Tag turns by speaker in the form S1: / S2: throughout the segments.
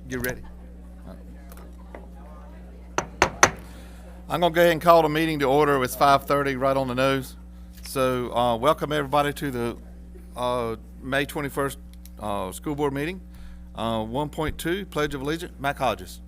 S1: Get ready. I'm going to go ahead and call the meeting to order. It's 5:30, right on the nose. So welcome everybody to the May 21st school board meeting. 1.2, Pledge of Allegiance. Mac Hodges.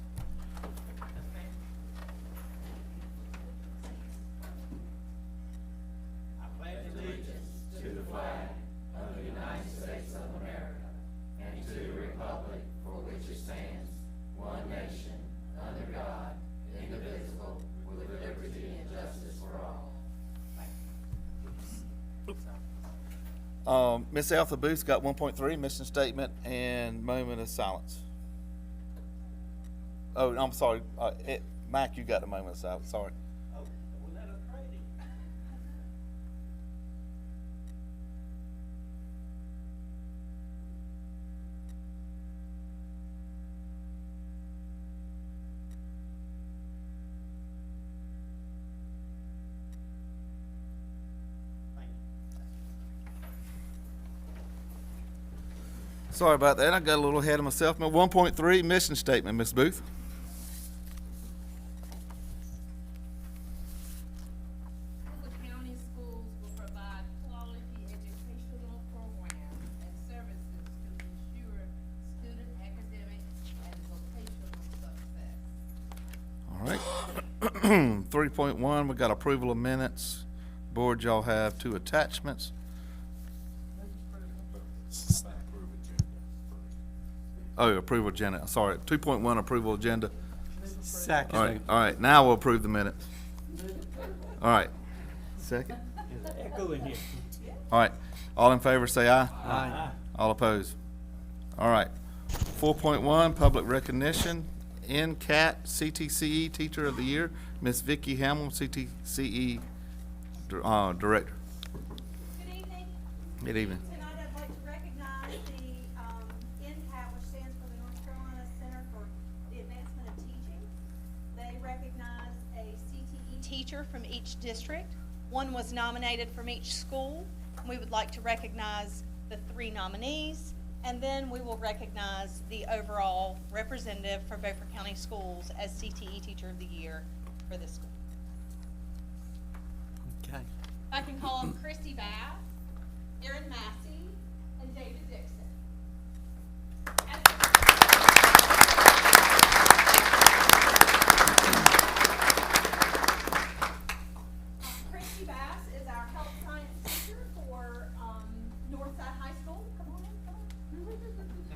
S1: Miss Alpha Booth got 1.3, mission statement and moment of silence. Oh, I'm sorry. Mac, you got the moment of silence. Sorry.
S2: Oh, well, let us pray then. Thank you.
S1: Sorry about that. I got a little ahead of myself. My 1.3, mission statement, Miss Booth.
S3: The county schools will provide quality educational programs and services to ensure student academic and vocational success.
S1: All right. 3.1, we got approval of minutes. Board, y'all have 2 attachments. Oh, approval agenda. Sorry, 2.1, approval agenda.
S2: Second.
S1: All right. Now we'll approve the minutes. All right. Second.
S2: There's an echo in here.
S1: All right. All in favor, say aye.
S2: Aye.
S1: All opposed? All right. 4.1, public recognition. NCAT CTCE Teacher of the Year, Miss Vicki Hamill, CTCE Director.
S4: Good evening.
S1: Good evening.
S4: Tonight I'd like to recognize the NCAT, which stands for the North Carolina Center for the Advancement of Teaching. They recognize a CTE teacher from each district. One was nominated from each school. We would like to recognize the 3 nominees, and then we will recognize the overall representative for Beaufort County Schools as CTE Teacher of the Year for this school.
S2: Okay.
S4: I can call them Christy Bass, Erin Massey, and David Dixon. Christy Bass is our health science teacher for Northside High School. Come on in, come on.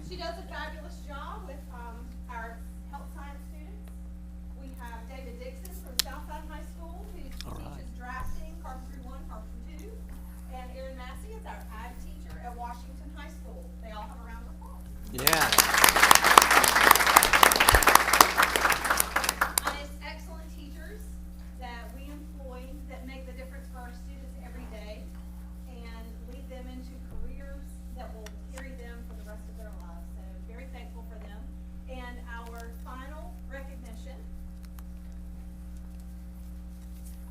S4: She does a fabulous job with our health science students. We have David Dixon from Southside High School, who
S2: All right.
S4: teaches drafting, carpentry 1, carpentry 2. And Erin Massey is our ag teacher at Washington High School. They all have a round of applause.
S2: Yeah.
S4: Honest, excellent teachers that we employ that make the difference for our students every day and lead them into careers that will carry them for the rest of their lives. So very thankful for them. And our final recognition,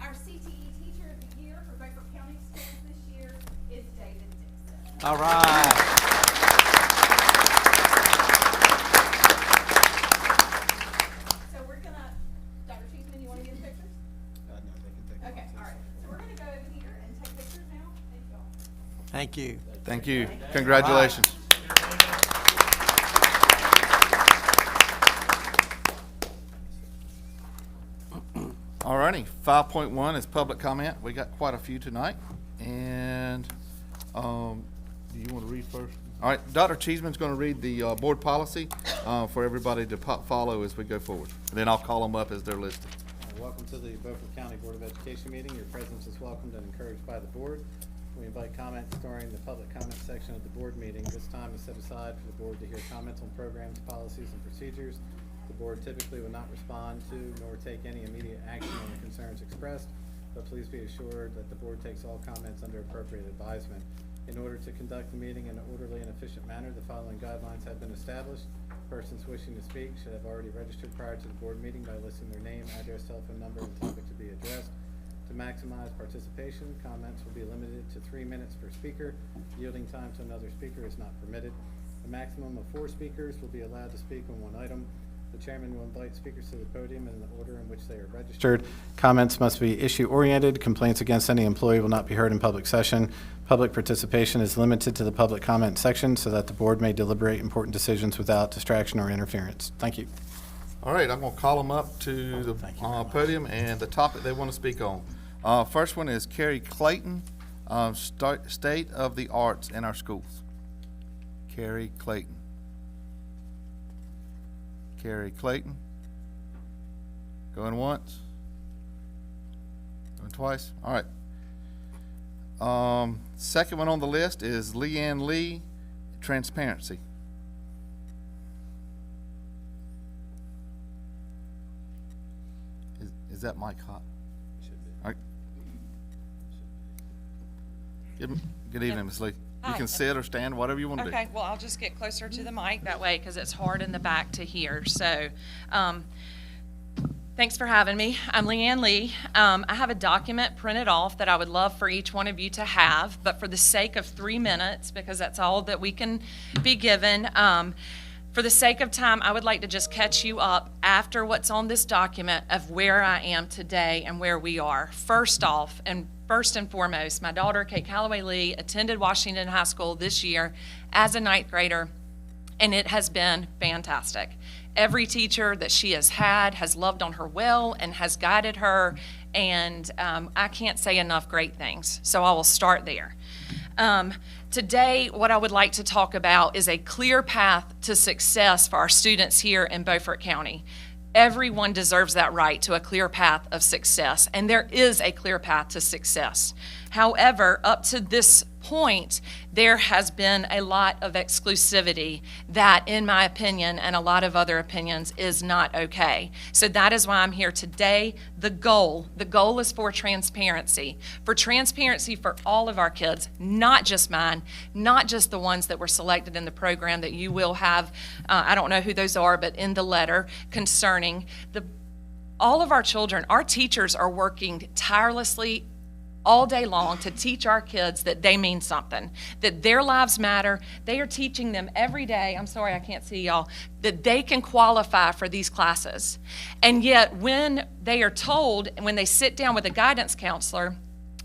S4: our CTE Teacher of the Year for Beaufort County Schools this year is David Dixon.
S2: All right.
S4: So we're gonna, Dr. Cheeseman, you wanna get pictures? Okay, all right. So we're gonna go over here and take pictures now. Thank you all.
S2: Thank you.
S1: Thank you. Congratulations. All righty. 5.1 is public comment. We got quite a few tonight. And do you want to read first? All right. Dr. Cheeseman's going to read the board policy for everybody to follow as we go forward. And then I'll call them up as they're listed.
S5: Welcome to the Beaufort County Board of Education meeting. Your presence is welcomed and encouraged by the board. We invite comments during the public comment section of the board meeting. This time is set aside for the board to hear comments on programs, policies, and procedures. The board typically will not respond to nor take any immediate action on the concerns expressed, but please be assured that the board takes all comments under appropriate advisement. In order to conduct the meeting in an orderly and efficient manner, the following guidelines have been established. Persons wishing to speak should have already registered prior to the board meeting by listing their name, address, telephone number, and topic to be addressed. To maximize participation, comments will be limited to 3 minutes per speaker. Yielding time to another speaker is not permitted. A maximum of 4 speakers will be allowed to speak on one item. The chairman will invite speakers to the podium in the order in which they are registered. Comments must be issue-oriented. Complaints against any employee will not be heard in public session. Public participation is limited to the public comment section so that the board may deliberate important decisions without distraction or interference. Thank you.
S1: All right, I'm gonna call them up to the podium and the topic they want to speak on. First one is Carrie Clayton, State of the Arts in our schools. Carrie Clayton. Carrie Clayton. Going once. Going twice. All right. Second one on the list is Leanne Lee, Transparency. Is that mic hot? All right. Good evening, Ms. Lee. You
S6: Hi.
S1: can sit or stand, whatever you want to do.
S6: Okay, well, I'll just get closer to the mic that way because it's hard in the back to hear. So, thanks for having me. I'm Leanne Lee. I have a document printed off that I would love for each one of you to have, but for the sake of 3 minutes, because that's all that we can be given, for the sake of time, I would like to just catch you up after what's on this document of where I am today and where we are. First and foremost, my daughter, Kate Calloway Lee, attended Washington High School this year as a 9th grader, and it has been fantastic. Every teacher that she has had has loved on her well and has guided her, and I can't say enough great things, so I will start there. Today, what I would like to talk about is a clear path to success for our students here in Beaufort County. Everyone deserves that right to a clear path of success, and there is a clear path to success. However, up to this point, there has been a lot of exclusivity that, in my opinion, and a lot of other opinions, is not okay. So that is why I'm here today. The goal is for transparency for all of our kids, not just mine, not just the ones that were selected in the program that you will have, I don't know who those are, but in the letter concerning all of our children. Our teachers are working tirelessly all day long to teach our kids that they mean something, that their lives matter. They are teaching them every day, I'm sorry I can't see y'all, that they can qualify for these classes. And yet when they are told, when they sit down with a guidance counselor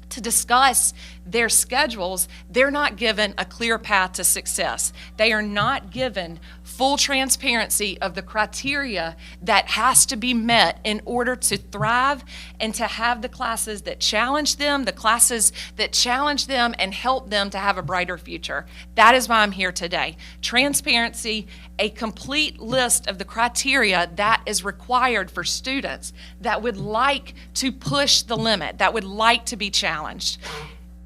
S6: to discuss their schedules, they're not given a clear path to success. They are not given full transparency of the criteria that has to be met in order to thrive and to have the classes that challenge them, and help them to have a brighter future. That is why I'm here today. Transparency, a complete list of the criteria that is required for students that would like to push the limit, that would like to be challenged.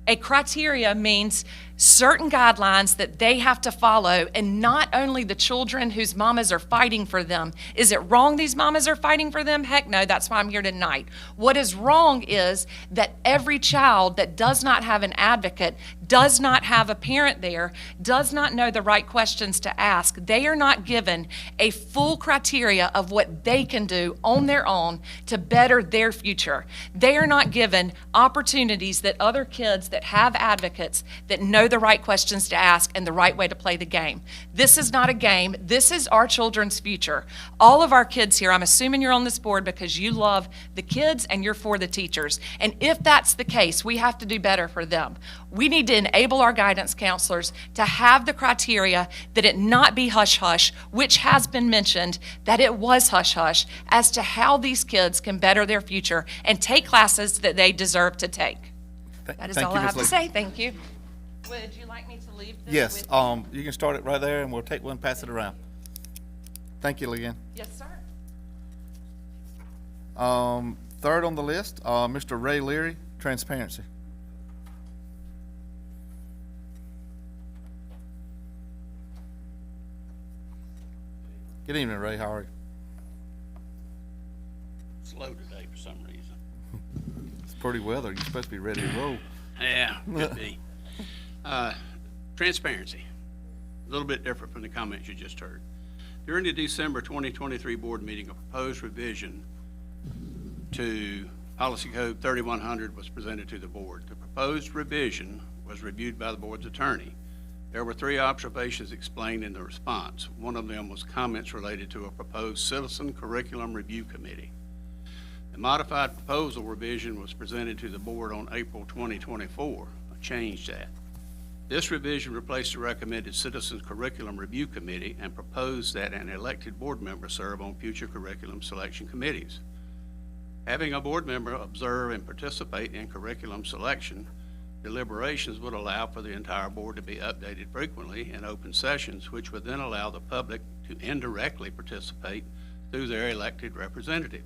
S6: A criteria means certain guidelines that they have to follow, and not only the children whose mamas are fighting for them. Is it wrong these mamas are fighting for them? Heck no, that's why I'm here tonight. What is wrong is that every child that does not have an advocate, does not have a parent there, does not know the right questions to ask, they are not given a full criteria of what they can do on their own to better their future. They are not given opportunities that other kids that have advocates that know the right questions to ask and the right way to play the game. This is not a game. This is our children's future. All of our kids here, I'm assuming you're on this board because you love the kids and you're for the teachers. And if that's the case, we have to do better for them. We need to enable our guidance counselors to have the criteria that it not be hush-hush, which has been mentioned, that it was hush-hush, as to how these kids can better their future and take classes that they deserve to take. That is all I have to say. Thank you. Would you like me to leave this
S1: Yes,
S6: with you?
S1: you can start it right there, and we'll take one, pass it around. Thank you, Leanne.
S6: Yes, sir.
S1: Third on the list, Mr. Ray Leary, Transparency. Good evening, Ray. How are you?
S7: Slow today for some reason.
S1: It's pretty weather. You're supposed to be ready to roll.
S7: Yeah, could be. Transparency, a little bit different from the comments you just heard. During the December 2023 board meeting, a proposed revision to Policy Code 3100 was presented to the board. The proposed revision was reviewed by the board's attorney. There were 3 observations explained in the response. One of them was comments related to a proposed Citizen Curriculum Review Committee. The modified proposal revision was presented to the board on April 2024. I changed that. This revision replaced the recommended Citizens Curriculum Review Committee and proposed that an elected board member serve on future curriculum selection committees. Having a board member observe and participate in curriculum selection, deliberations would allow for the entire board to be updated frequently in open sessions, which would then allow the public to indirectly participate through their elected representative.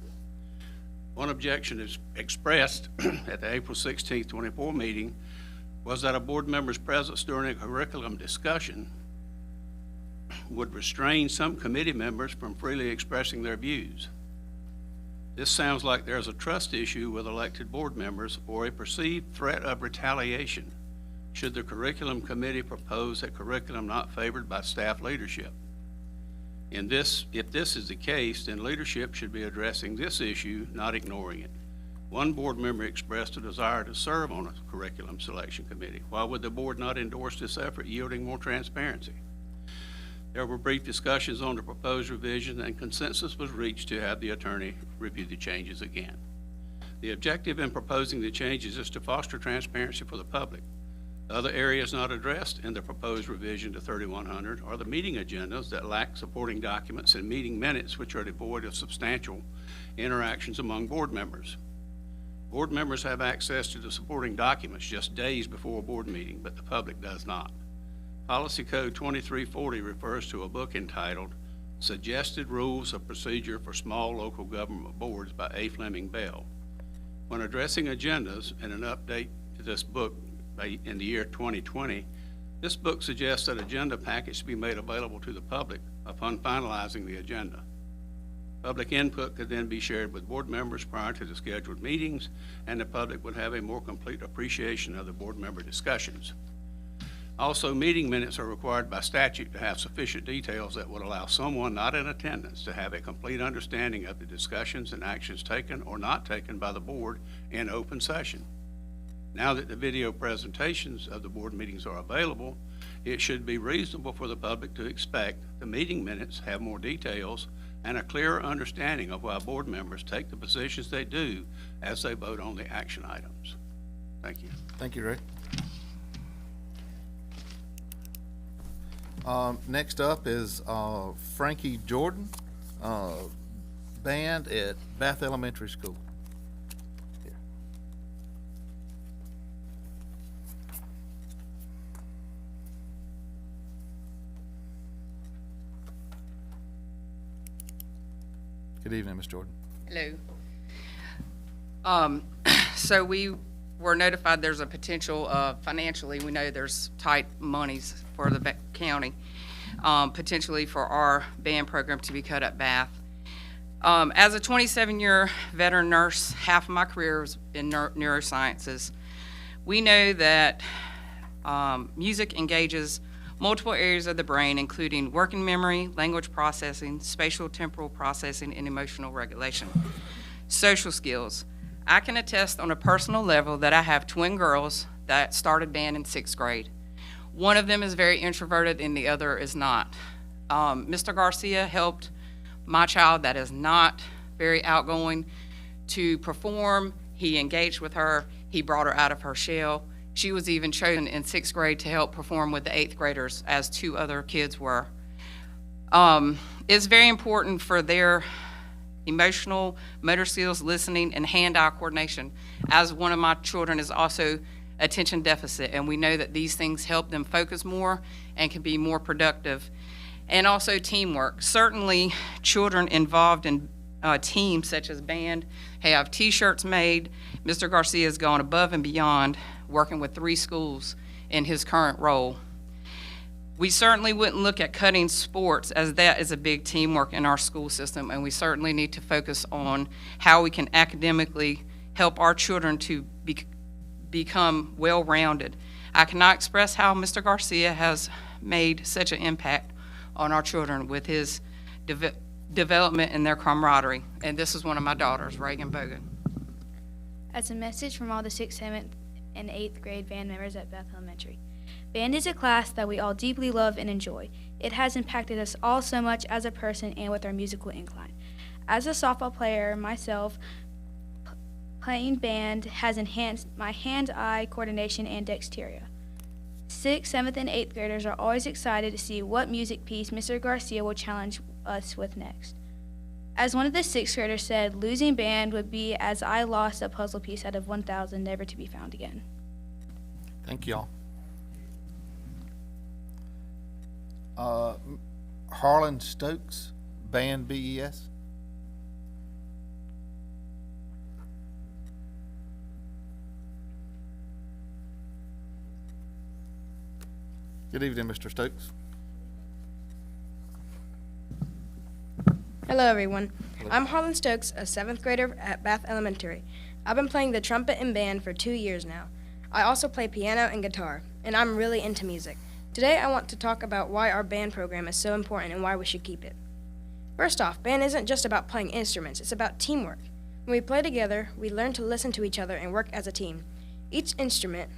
S7: One objection is expressed at the April 16, 24 meeting was that a board member's presence during a curriculum discussion would restrain some committee members from freely expressing their views. This sounds like there's a trust issue with elected board members or a perceived threat of retaliation should the curriculum committee propose a curriculum not favored by staff leadership. If this is the case, then leadership should be addressing this issue, not ignoring it. One board member expressed a desire to serve on a curriculum selection committee. Why would the board not endorse this effort, yielding more transparency? There were brief discussions on the proposed revision, and consensus was reached to have the attorney review the changes again. The objective in proposing the changes is to foster transparency for the public. Other areas not addressed in the proposed revision to 3100 are the meeting agendas that lack supporting documents and meeting minutes which are devoid of substantial interactions among board members. Board members have access to the supporting documents just days before a board meeting, but the public does not. Policy Code 2340 refers to a book entitled Suggested Rules of Procedure for Small Local Government Boards by A. Fleming Bell. When addressing agendas in an update to this book in the year 2020, this book suggests that agenda packets be made available to the public upon finalizing the agenda. Public input could then be shared with board members prior to the scheduled meetings, and the public would have a more complete appreciation of the board member discussions. Also, meeting minutes are required by statute to have sufficient details that would allow someone not in attendance to have a complete understanding of the discussions and actions taken or not taken by the board in open session. Now that the video presentations of the board meetings are available, it should be reasonable for the public to expect the meeting minutes have more details and a clearer understanding of why board members take the positions they do as they vote on the action items. Thank you.
S1: Thank you, Rick. Next up is Frankie Jordan, band at Bath Elementary School. Here. Good evening, Ms. Jordan.
S8: Hello. So we were notified there's a potential, financially, we know there's tight monies for the county, potentially for our band program to be cut at Bath. As a 27-year veteran nurse, half of my career was in neurosciences. We know that music engages multiple areas of the brain, including working memory, language processing, spatial temporal processing, and emotional regulation. Social skills. I can attest on a personal level that I have twin girls that started band in 6th grade. One of them is very introverted and the other is not. Mr. Garcia helped my child that is not very outgoing to perform. He engaged with her. He brought her out of her shell. She was even chosen in 6th grade to help perform with the 8th graders, as 2 other kids were. It's very important for their emotional, motor skills, listening, and hand-eye coordination, as one of my children is also attention deficit, and we know that these things help them focus more and can be more productive. And also teamwork. Certainly, children involved in teams such as band have T-shirts made. Mr. Garcia has gone above and beyond, working with 3 schools in his current role. We certainly wouldn't look at cutting sports, as that is a big teamwork in our school system, and we certainly need to focus on how we can academically help our children to become well-rounded. I cannot express how Mr. Garcia has made such an impact on our children with his development and their camaraderie. And this is one of my daughters, Reagan Bogan.
S9: As a message from all the 6th, 7th, and 8th grade band members at Bath Elementary, Band is a class that we all deeply love and enjoy. It has impacted us all so much as a person and with our musical incline. As a softball player myself, playing band has enhanced my hand-eye coordination and dexterity. 6th, 7th, and 8th graders are always excited to see what music piece Mr. Garcia will challenge us with next. As one of the 6th graders said, losing band would be as I lost a puzzle piece out of 1,000 never to be found again.
S1: Thank y'all. Harlan Stokes, band BES. Good evening, Mr. Stokes.
S10: Hello, everyone. I'm Harlan Stokes, a 7th grader at Bath Elementary. I've been playing the trumpet in band for 2 years now. I also play piano and guitar, and I'm really into music. Today, I want to talk about why our band program is so important and why we should keep it. First off, band isn't just about playing instruments, it's about teamwork. When we play together, we learn to listen to each other and work as a team. Each instrument,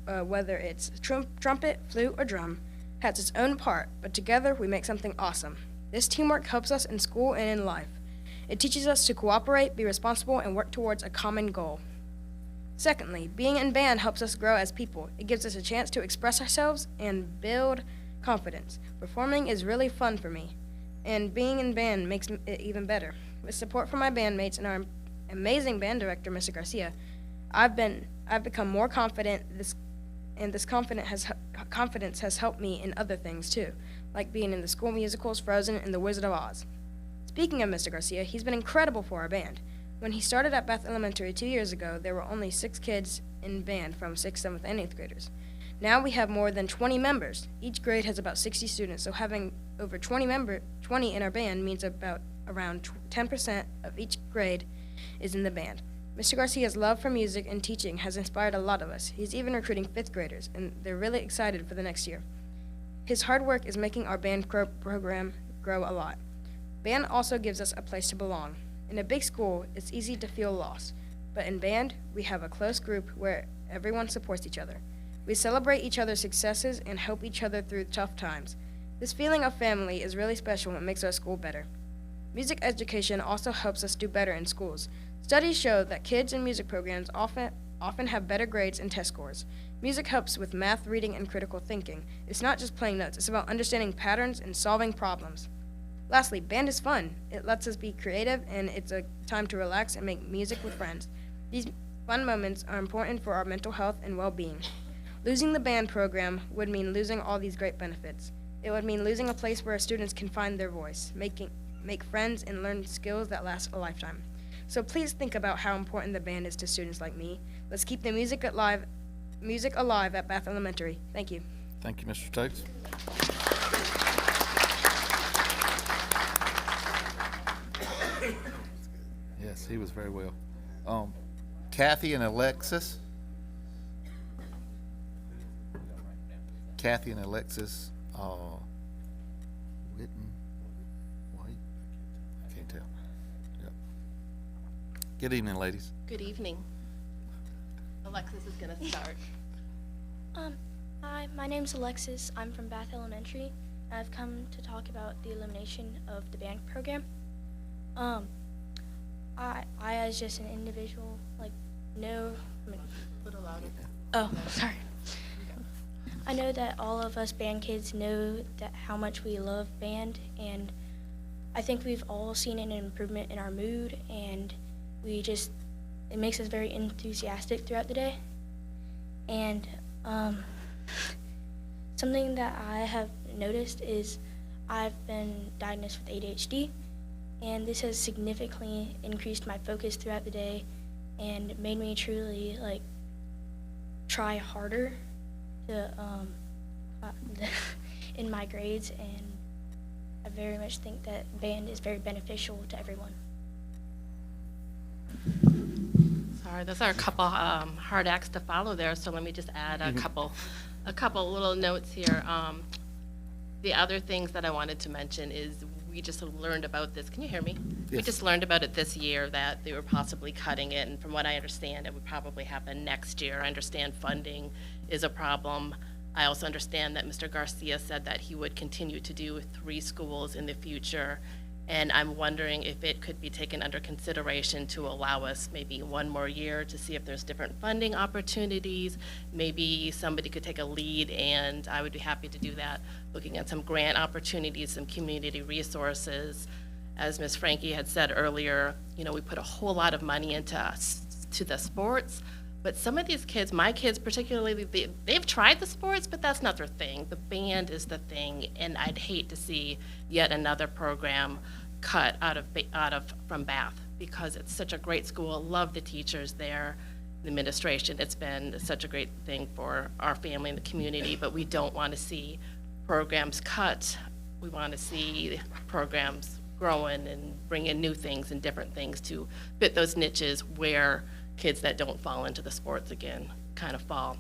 S10: whether it's trumpet, flute, or drum, has its own part, but together we make something awesome. This teamwork helps us in school and in life. It teaches us to cooperate, be responsible, and work towards a common goal. Secondly, being in band helps us grow as people. It gives us a chance to express ourselves and build confidence. Performing is really fun for me, and being in band makes it even better. With support from my bandmates and our amazing band director, Mr. Garcia, I've become more confident. This confidence has helped me in other things too, like being in the school musicals Frozen and The Wizard of Oz. Speaking of Mr. Garcia, he's been incredible for our band. When he started at Bath Elementary 2 years ago, there were only 6 kids in band from 6th, 7th, and 8th graders. Now we have more than 20 members. Each grade has about 60 students, so having over 20 in our band means around 10% of each grade is in the band. Mr. Garcia's love for music and teaching has inspired a lot of us. He's even recruiting 5th graders, and they're really excited for the next year. His hard work is making our band program grow a lot. Band also gives us a place to belong. In a big school, it's easy to feel lost, but in band, we have a close group where everyone supports each other. We celebrate each other's successes and help each other through tough times. This feeling of family is really special and makes our school better. Music education also helps us do better in schools. Studies show that kids in music programs often have better grades and test scores. Music helps with math, reading, and critical thinking. It's not just playing notes, it's about understanding patterns and solving problems. Lastly, band is fun. It lets us be creative, and it's a time to relax and make music with friends. These fun moments are important for our mental health and well-being. Losing the band program would mean losing all these great benefits. It would mean losing a place where students can find their voice, make friends, and learn skills that last a lifetime. So please think about how important the band is to students like me. Let's keep the music alive at Bath Elementary. Thank you.
S1: Thank you, Mr. Stokes. Yes, he was very well. Kathy and Alexis. Kathy and Alexis Whitten. White? I can't tell. Yep. Good evening, ladies.
S11: Good evening. Alexis is going to start.
S12: Hi, my name's Alexis. I'm from Bath Elementary. I've come to talk about the elimination of the band program. I as just an individual, know.
S11: A little louder.
S12: Oh, sorry. I know that all of us band kids know that how much we love band, and I think we've all seen an improvement in our mood, and it makes us very enthusiastic throughout the day. And something that I have noticed is I've been diagnosed with ADHD, and this has significantly increased my focus throughout the day and made me truly try harder to in my grades, and I very much think that band is very beneficial to everyone.
S11: Sorry, those are a couple hard acts to follow there, so let me just add a couple little notes here. The other things that I wanted to mention is we just learned about this. Can you hear me?
S1: Yes.
S11: We just learned about it this year, that they were possibly cutting it, and from what I understand, it would probably happen next year. I understand funding is a problem. I also understand that Mr. Garcia said that he would continue to do 3 schools in the future. And I'm wondering if it could be taken under consideration to allow us maybe 1 more year to see if there's different funding opportunities. Maybe somebody could take a lead, and I would be happy to do that, looking at some grant opportunities, some community resources. As Ms. Frankie had said earlier, you know, we put a whole lot of money into to the sports, but some of these kids, my kids particularly, they've tried the sports, but that's not their thing. The band is the thing, and I'd hate to see yet another program cut out of from Bath, because it's such a great school. Love the teachers there, the administration. It's been such a great thing for our family and the community, but we don't want to see programs cut. We want to see programs growing and bring in new things and different things to fit those niches where kids that don't fall into the sports again kind of fall.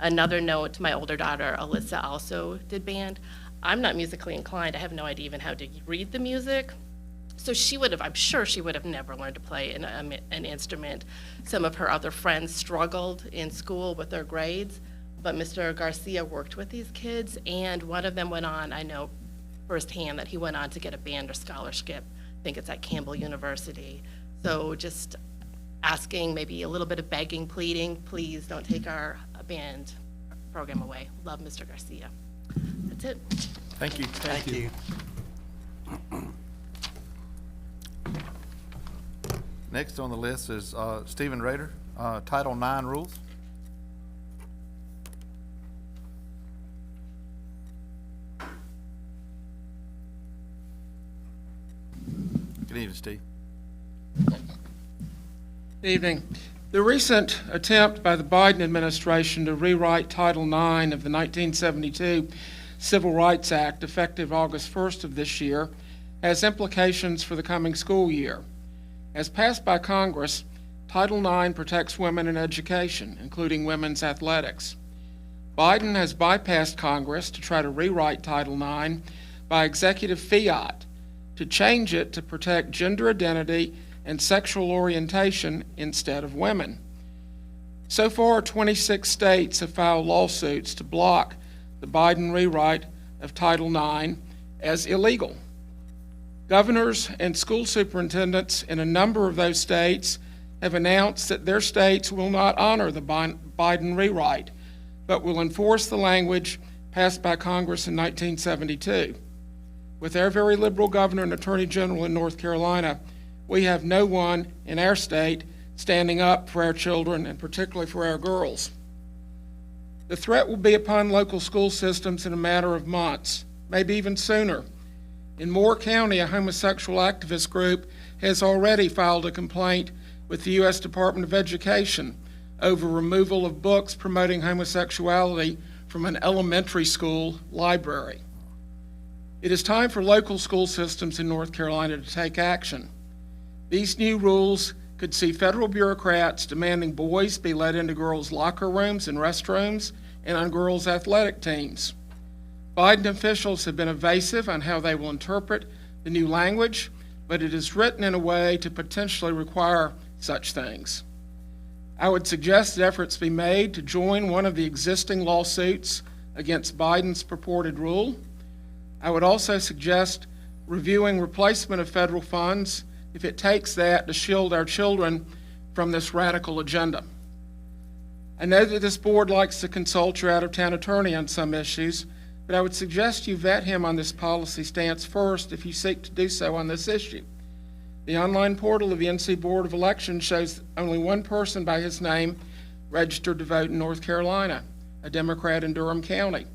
S11: Another note, my older daughter, Alyssa, also did band. I'm not musically inclined. I have no idea even how to read the music. So she would have, I'm sure she would have never learned to play an instrument. Some of her other friends struggled in school with their grades, but Mr. Garcia worked with these kids, and one of them went on, I know firsthand that he went on to get a band or scholarship. I think it's at Campbell University. So just asking, maybe a little bit of begging, pleading, please don't take our band program away. Love Mr. Garcia. That's it.
S1: Thank you.
S2: Thank you.
S1: Next on the list is Stephen Rader, Title IX rules. Good evening, Steve.
S13: Good evening. The recent attempt by the Biden administration to rewrite Title IX of the 1972 Civil Rights Act, effective August 1st of this year, has implications for the coming school year. As passed by Congress, Title IX protects women in education, including women's athletics. Biden has bypassed Congress to try to rewrite Title IX by executive fiat to change it to protect gender identity and sexual orientation instead of women. So far, 26 states have filed lawsuits to block the Biden rewrite of Title IX as illegal. Governors and school superintendents in a number of those states have announced that their states will not honor the Biden rewrite, but will enforce the language passed by Congress in 1972. With our very liberal governor and attorney general in North Carolina, we have no one in our state standing up for our children, and particularly for our girls. The threat will be upon local school systems in a matter of months, maybe even sooner. In Moore County, a homosexual activist group has already filed a complaint with the U.S. Department of Education over removal of books promoting homosexuality from an elementary school library. It is time for local school systems in North Carolina to take action. These new rules could see federal bureaucrats demanding boys be let into girls' locker rooms and restrooms and on girls' athletic teams. Biden officials have been evasive on how they will interpret the new language, but it is written in a way to potentially require such things. I would suggest that efforts be made to join one of the existing lawsuits against Biden's purported rule. I would also suggest reviewing replacement of federal funds if it takes that to shield our children from this radical agenda. I know that this board likes to consult your out-of-town attorney on some issues, but I would suggest you vet him on this policy stance first if you seek to do so on this issue. The online portal of the NC Board of Elections shows only one person by his name registered to vote in North Carolina, a Democrat in Durham County.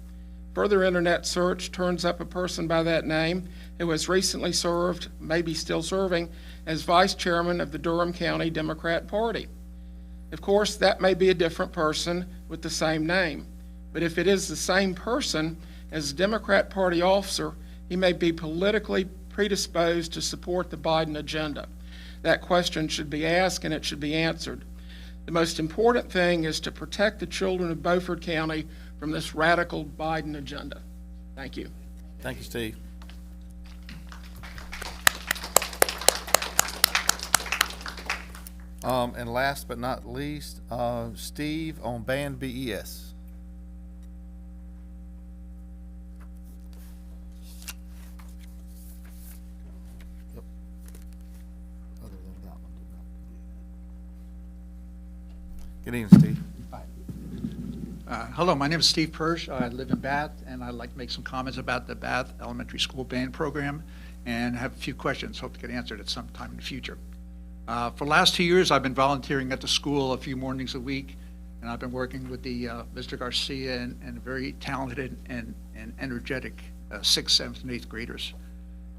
S13: Further internet search turns up a person by that name who has recently served, maybe still serving, as vice chairman of the Durham County Democrat Party. Of course, that may be a different person with the same name, but if it is the same person as a Democrat Party officer, he may be politically predisposed to support the Biden agenda. That question should be asked and it should be answered. The most important thing is to protect the children of Beaufort County from this radical Biden agenda. Thank you.
S1: Thank you, Steve. And last but not least, Steve on band BES. Good evening, Steve.
S14: Hello, my name is Steve Persh. I live in Bath, and I'd like to make some comments about the Bath Elementary School Band Program and have a few questions, hope to get answered at some time in the future. For the last 2 years, I've been volunteering at the school a few mornings a week, and I've been working with the Mr. Garcia and very talented and energetic 6th, 7th, and 8th graders.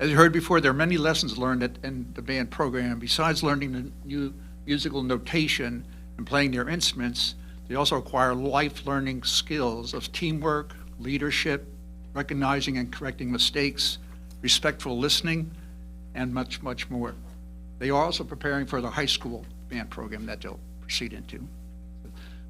S14: As you heard before, there are many lessons learned in the band program. Besides learning the new musical notation and playing their instruments, they also acquire life learning skills of teamwork, leadership, recognizing and correcting mistakes, respectful listening, and much, much more. They are also preparing for the high school band program that they'll proceed into.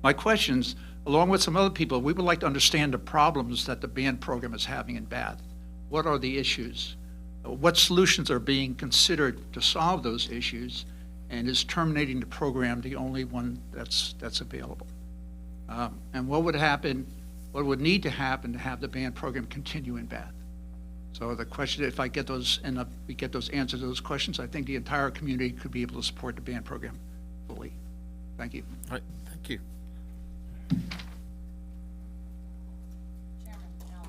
S14: My questions, along with some other people, we would like to understand the problems that the band program is having in Bath. What are the issues? What solutions are being considered to solve those issues? And is terminating the program the only one that's available? And what would happen, what would need to happen to have the band program continue in Bath? So the question, if I get those, and we get those answers to those questions, I think the entire community could be able to support the band program fully. Thank you.
S1: All right, thank you.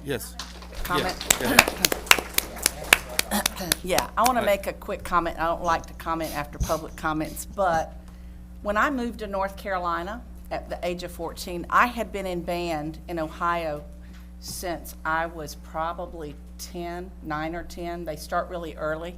S1: Yes.
S15: Comment?
S1: Yes, go ahead.
S15: Yeah, I want to make a quick comment. I don't like to comment after public comments, but when I moved to North Carolina at the age of 14, I had been in band in Ohio since I was probably 10, 9 or 10. They start really early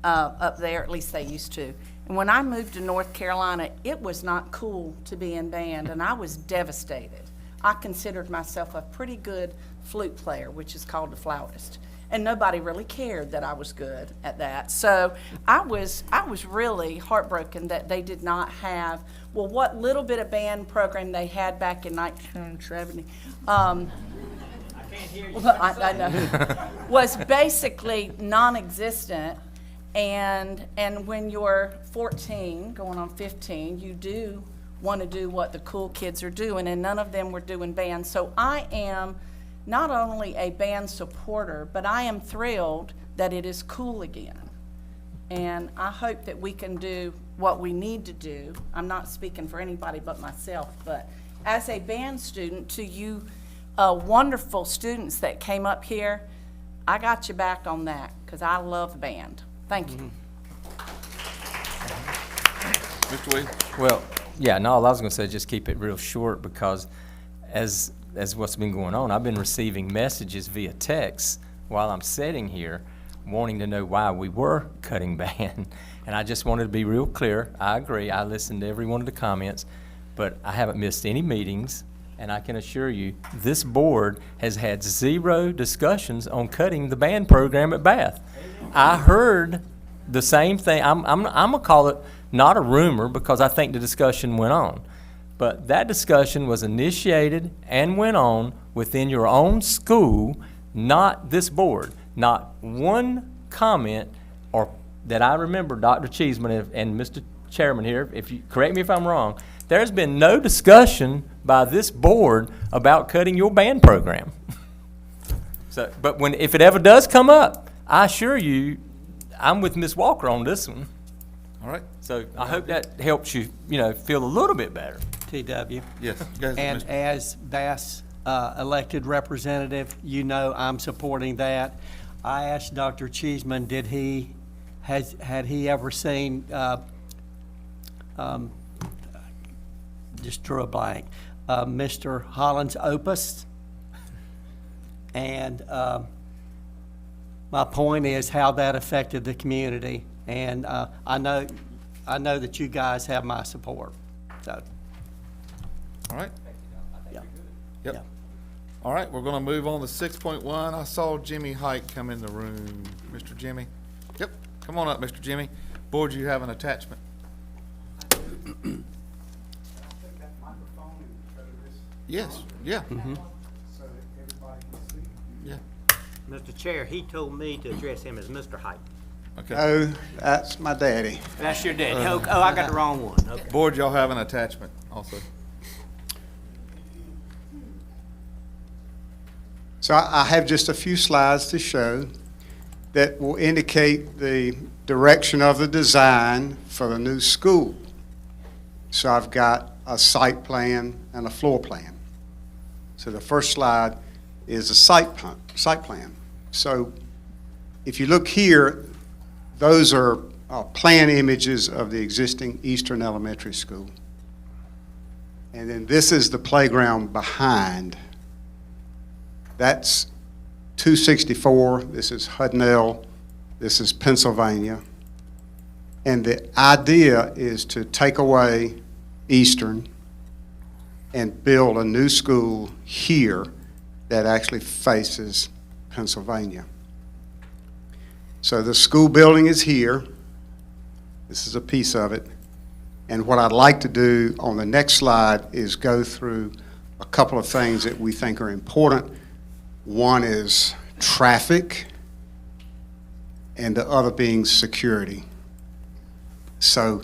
S15: up there, at least they used to. And when I moved to North Carolina, it was not cool to be in band, and I was devastated. I considered myself a pretty good flute player, which is called a flautist. And nobody really cared that I was good at that. So I was really heartbroken that they did not have, well, what little bit of band program they had back in 1970. I can't hear you. Well, I know. Was basically non-existent. And when you're 14, going on 15, you do want to do what the cool kids are doing, and none of them were doing band. So I am not only a band supporter, but I am thrilled that it is cool again. And I hope that we can do what we need to do. I'm not speaking for anybody but myself, but as a band student, to you wonderful students that came up here, I got you back on that because I love band. Thank you.
S1: Mr. Williams?
S16: Well, yeah, no, all I was going to say, just keep it real short, because as what's been going on, I've been receiving messages via text while I'm sitting here wanting to know why we were cutting band. And I just wanted to be real clear. I agree. I listened to every one of the comments, but I haven't missed any meetings. And I can assure you, this board has had 0 discussions on cutting the band program at Bath. I heard the same thing. I'm gonna call it not a rumor, because I think the discussion went on. But that discussion was initiated and went on within your own school, not this board. Not one comment, or that I remember, Dr. Cheeseman and Mr. Chairman here, if you correct me if I'm wrong, there's been no discussion by this board about cutting your band program. So, but if it ever does come up, I assure you, I'm with Ms. Walker on this one.
S1: All right.
S16: So I hope that helps you, feel a little bit better.
S2: TW.
S1: Yes.
S2: And as Bass elected representative, I'm supporting that. I asked Dr. Cheeseman, had he ever seen, just drew a blank, Mr. Holland's opus? And my point is how that affected the community. And I know that you guys have my support. So.
S1: All right.
S2: Yeah.
S1: Yep.
S2: Yeah.
S1: All right, we're going to move on to 6.1. I saw Jimmy Hike come in the room. Mr. Jimmy? Yep. Come on up, Mr. Jimmy. Board, you have an attachment. Yes. Yeah.
S2: Mm-hmm.
S1: Yeah.
S17: Mr. Chair, he told me to address him as Mr. Hype.
S1: Okay.
S18: Oh, that's my daddy.
S17: That's your daddy. Oh, I got the wrong one. Okay.
S1: Board, y'all have an attachment also.
S18: So I have just a few slides to show that will indicate the direction of the design for the new school. So I've got a site plan and a floor plan. So the first slide is a site plan. So if you look here, those are plan images of the existing Eastern Elementary School. And then this is the playground behind. That's 264, this is Hudnell, this is Pennsylvania. And the idea is to take away Eastern and build a new school here that actually faces Pennsylvania. So the school building is here. This is a piece of it. And what I'd like to do on the next slide is go through a couple of things that we think are important. One is traffic, and the other being security. So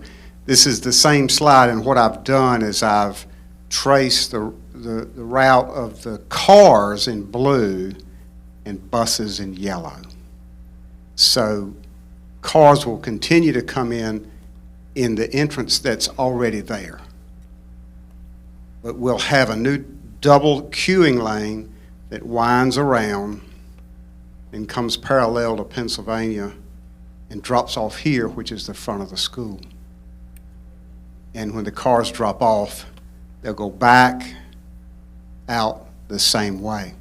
S18: this is the same slide, and what I've done is I've traced the route of the cars in blue and buses in yellow. So cars will continue to come in the entrance that's already there. But we'll have a new double queuing lane that winds around and comes parallel to Pennsylvania and drops off here, which is the front of the school. And when the cars drop off, they'll go back out the same way.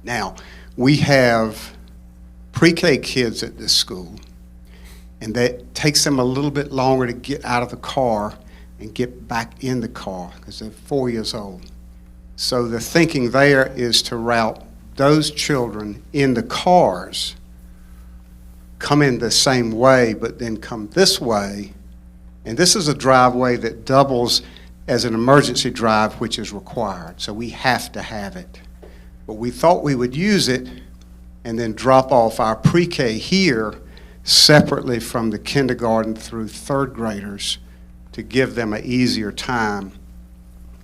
S18: Now, we have pre-K kids at this school, and that takes them a little bit longer to get out of the car and get back in the car because they're 4 years old. So the thinking there is to route those children in the cars, come in the same way, but then come this way. And this is a driveway that doubles as an emergency drive, which is required. So we have to have it. But we thought we would use it and then drop off our pre-K here separately from the kindergarten through third graders to give them an easier time.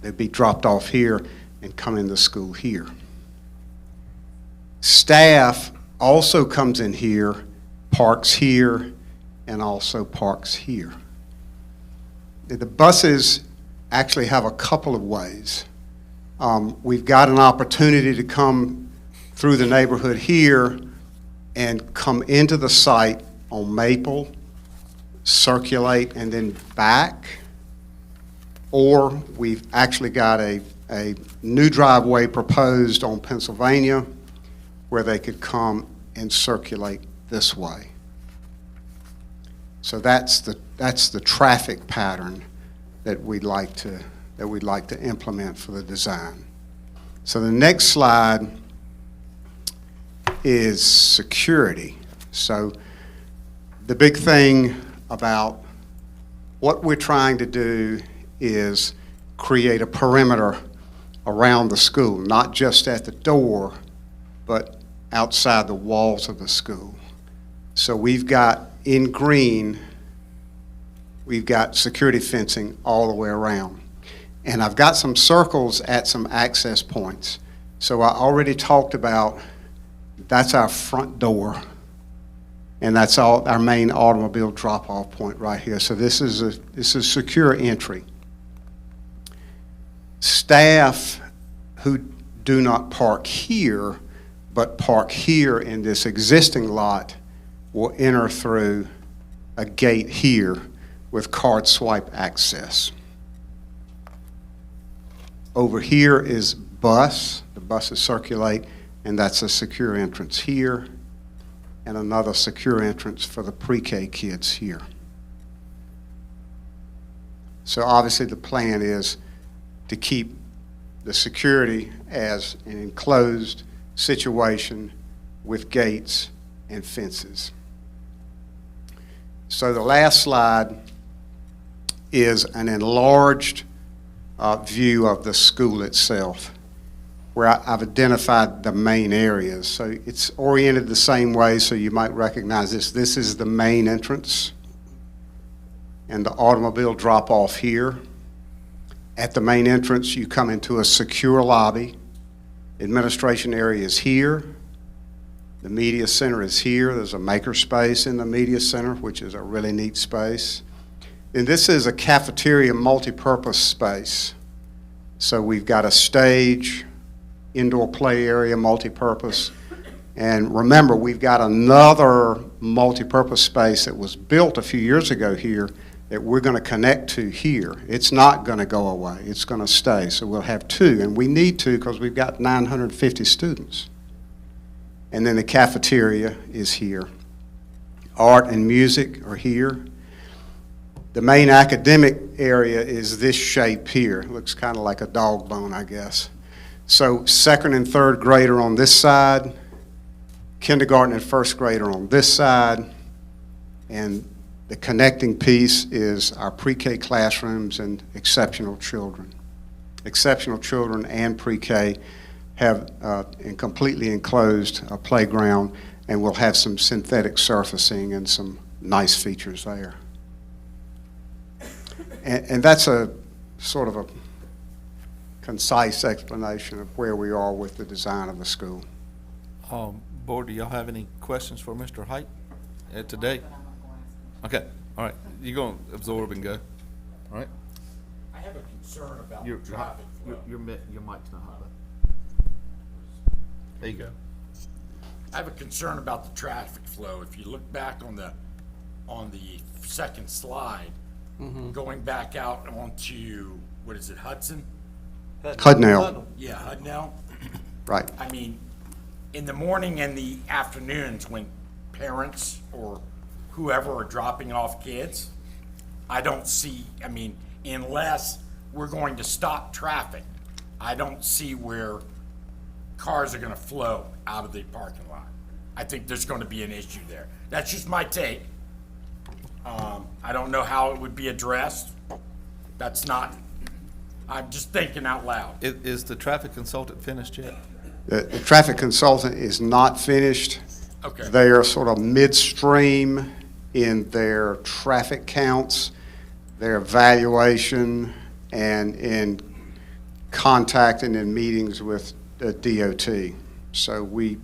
S18: They'd be dropped off here and come into school here. Staff also comes in here, parks here, and also parks here. The buses actually have a couple of ways. We've got an opportunity to come through the neighborhood here and come into the site on Maple, circulate, and then back. Or we've actually got a new driveway proposed on Pennsylvania where they could come and circulate this way. So that's the traffic pattern that we'd like to implement for the design. So the next slide is security. So the big thing about what we're trying to do is create a perimeter around the school, not just at the door, but outside the walls of the school. So we've got in green, we've got security fencing all the way around. And I've got some circles at some access points. So I already talked about that's our front door, and that's all our main automobile drop-off point right here. So this is secure entry. Staff who do not park here, but park here in this existing lot will enter through a gate here with card swipe access. Over here is bus. The buses circulate, and that's a secure entrance here, and another secure entrance for the pre-K kids here. So obviously the plan is to keep the security as an enclosed situation with gates and fences. So the last slide is an enlarged view of the school itself, where I've identified the main areas. So it's oriented the same way, so you might recognize this. This is the main entrance, and the automobile drop off here. At the main entrance, you come into a secure lobby. Administration area is here. The media center is here. There's a maker space in the media center, which is a really neat space. And this is a cafeteria multipurpose space. So we've got a stage, indoor play area, multipurpose. And remember, we've got another multipurpose space that was built a few years ago here that we're going to connect to here. It's not going to go away. It's going to stay. So we'll have two. And we need to because we've got 950 students. And then the cafeteria is here. Art and music are here. The main academic area is this shape here. It looks kind of like a dog bone, I guess. So second and third grade are on this side. Kindergarten and first grade are on this side. And the connecting piece is our pre-K classrooms and exceptional children. Exceptional children and pre-K have a completely enclosed playground, and we'll have some synthetic surfacing and some nice features there. And that's a sort of a concise explanation of where we are with the design of the school.
S1: Board, do y'all have any questions for Mr. Height today? Okay, all right. You're going to absorb and go. All right?
S19: I have a concern about the traffic flow.
S1: Your mic's not hot. There you go.
S19: I have a concern about the traffic flow. If you look back on the second slide, going back out onto, what is it, Hudson?
S18: Hudnell.
S19: Yeah, Hudnell.
S18: Right.
S19: I mean, in the morning and the afternoons when parents or whoever are dropping off kids, I don't see, I mean, unless we're going to stop traffic, I don't see where cars are going to flow out of the parking lot. I think there's going to be an issue there. That's just my take. I don't know how it would be addressed. That's not, I'm just thinking out loud.
S1: Is the traffic consultant finished yet?
S18: The traffic consultant is not finished.
S19: Okay.
S18: They are sort of midstream in their traffic counts, their evaluation, and in contact and in meetings with the DOT. So we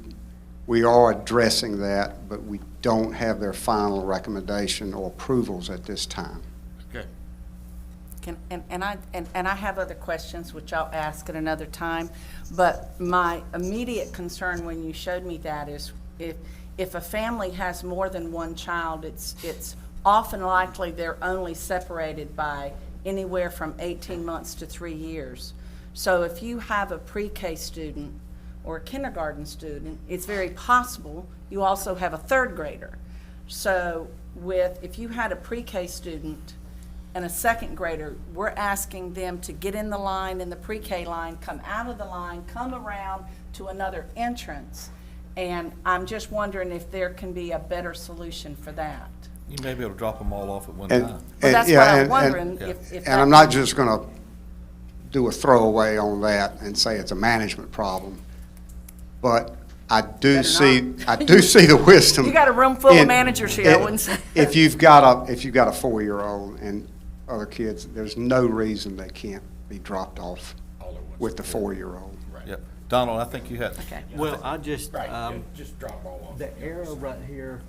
S18: are addressing that, but we don't have their final recommendation or approvals at this time.
S19: Okay.
S15: And I have other questions, which I'll ask at another time. But my immediate concern when you showed me that is if a family has more than one child, it's often likely they're only separated by anywhere from 18 months to 3 years. So if you have a pre-K student or a kindergarten student, it's very possible you also have a third grader. So if you had a pre-K student and a second grader, we're asking them to get in the line, in the pre-K line, come out of the line, come around to another entrance. And I'm just wondering if there can be a better solution for that.
S1: You may be able to drop them all off at one
S18: And-
S1: time.
S15: Well, that's
S18: yeah,
S15: what I'm
S18: and-
S15: wondering,
S1: and-
S15: if
S18: And
S15: that
S18: I'm not
S15: can-
S18: just going to do a throwaway on that and say it's a management problem, but I do see the wisdom.
S15: You got a room full of
S18: in-
S15: managers here, I wouldn't say.
S18: If you've got a 4-year-old and other kids, there's no reason they can't be dropped off with the 4-year-old.
S1: Yep. Donald, I think you had.
S15: Okay.
S2: Well, I just,
S19: Just drop all off.
S2: the arrow right here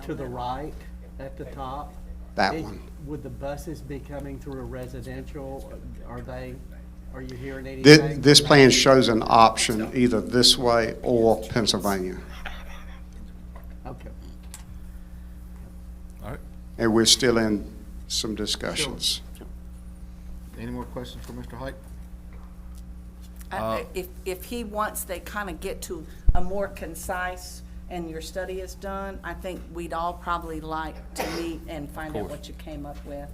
S2: to the right at the top.
S18: That one.
S2: Would the buses be coming through a residential? Are you hearing
S18: This,
S2: anything?
S18: this plan shows an option either this way or Pennsylvania.
S2: Okay.
S1: All right.
S18: And we're still in some discussions.
S1: Any more questions for Mr. Height?
S15: If he wants, they kind of get to a more concise, and your study is done, I think we'd all probably like to meet and find out what you came up with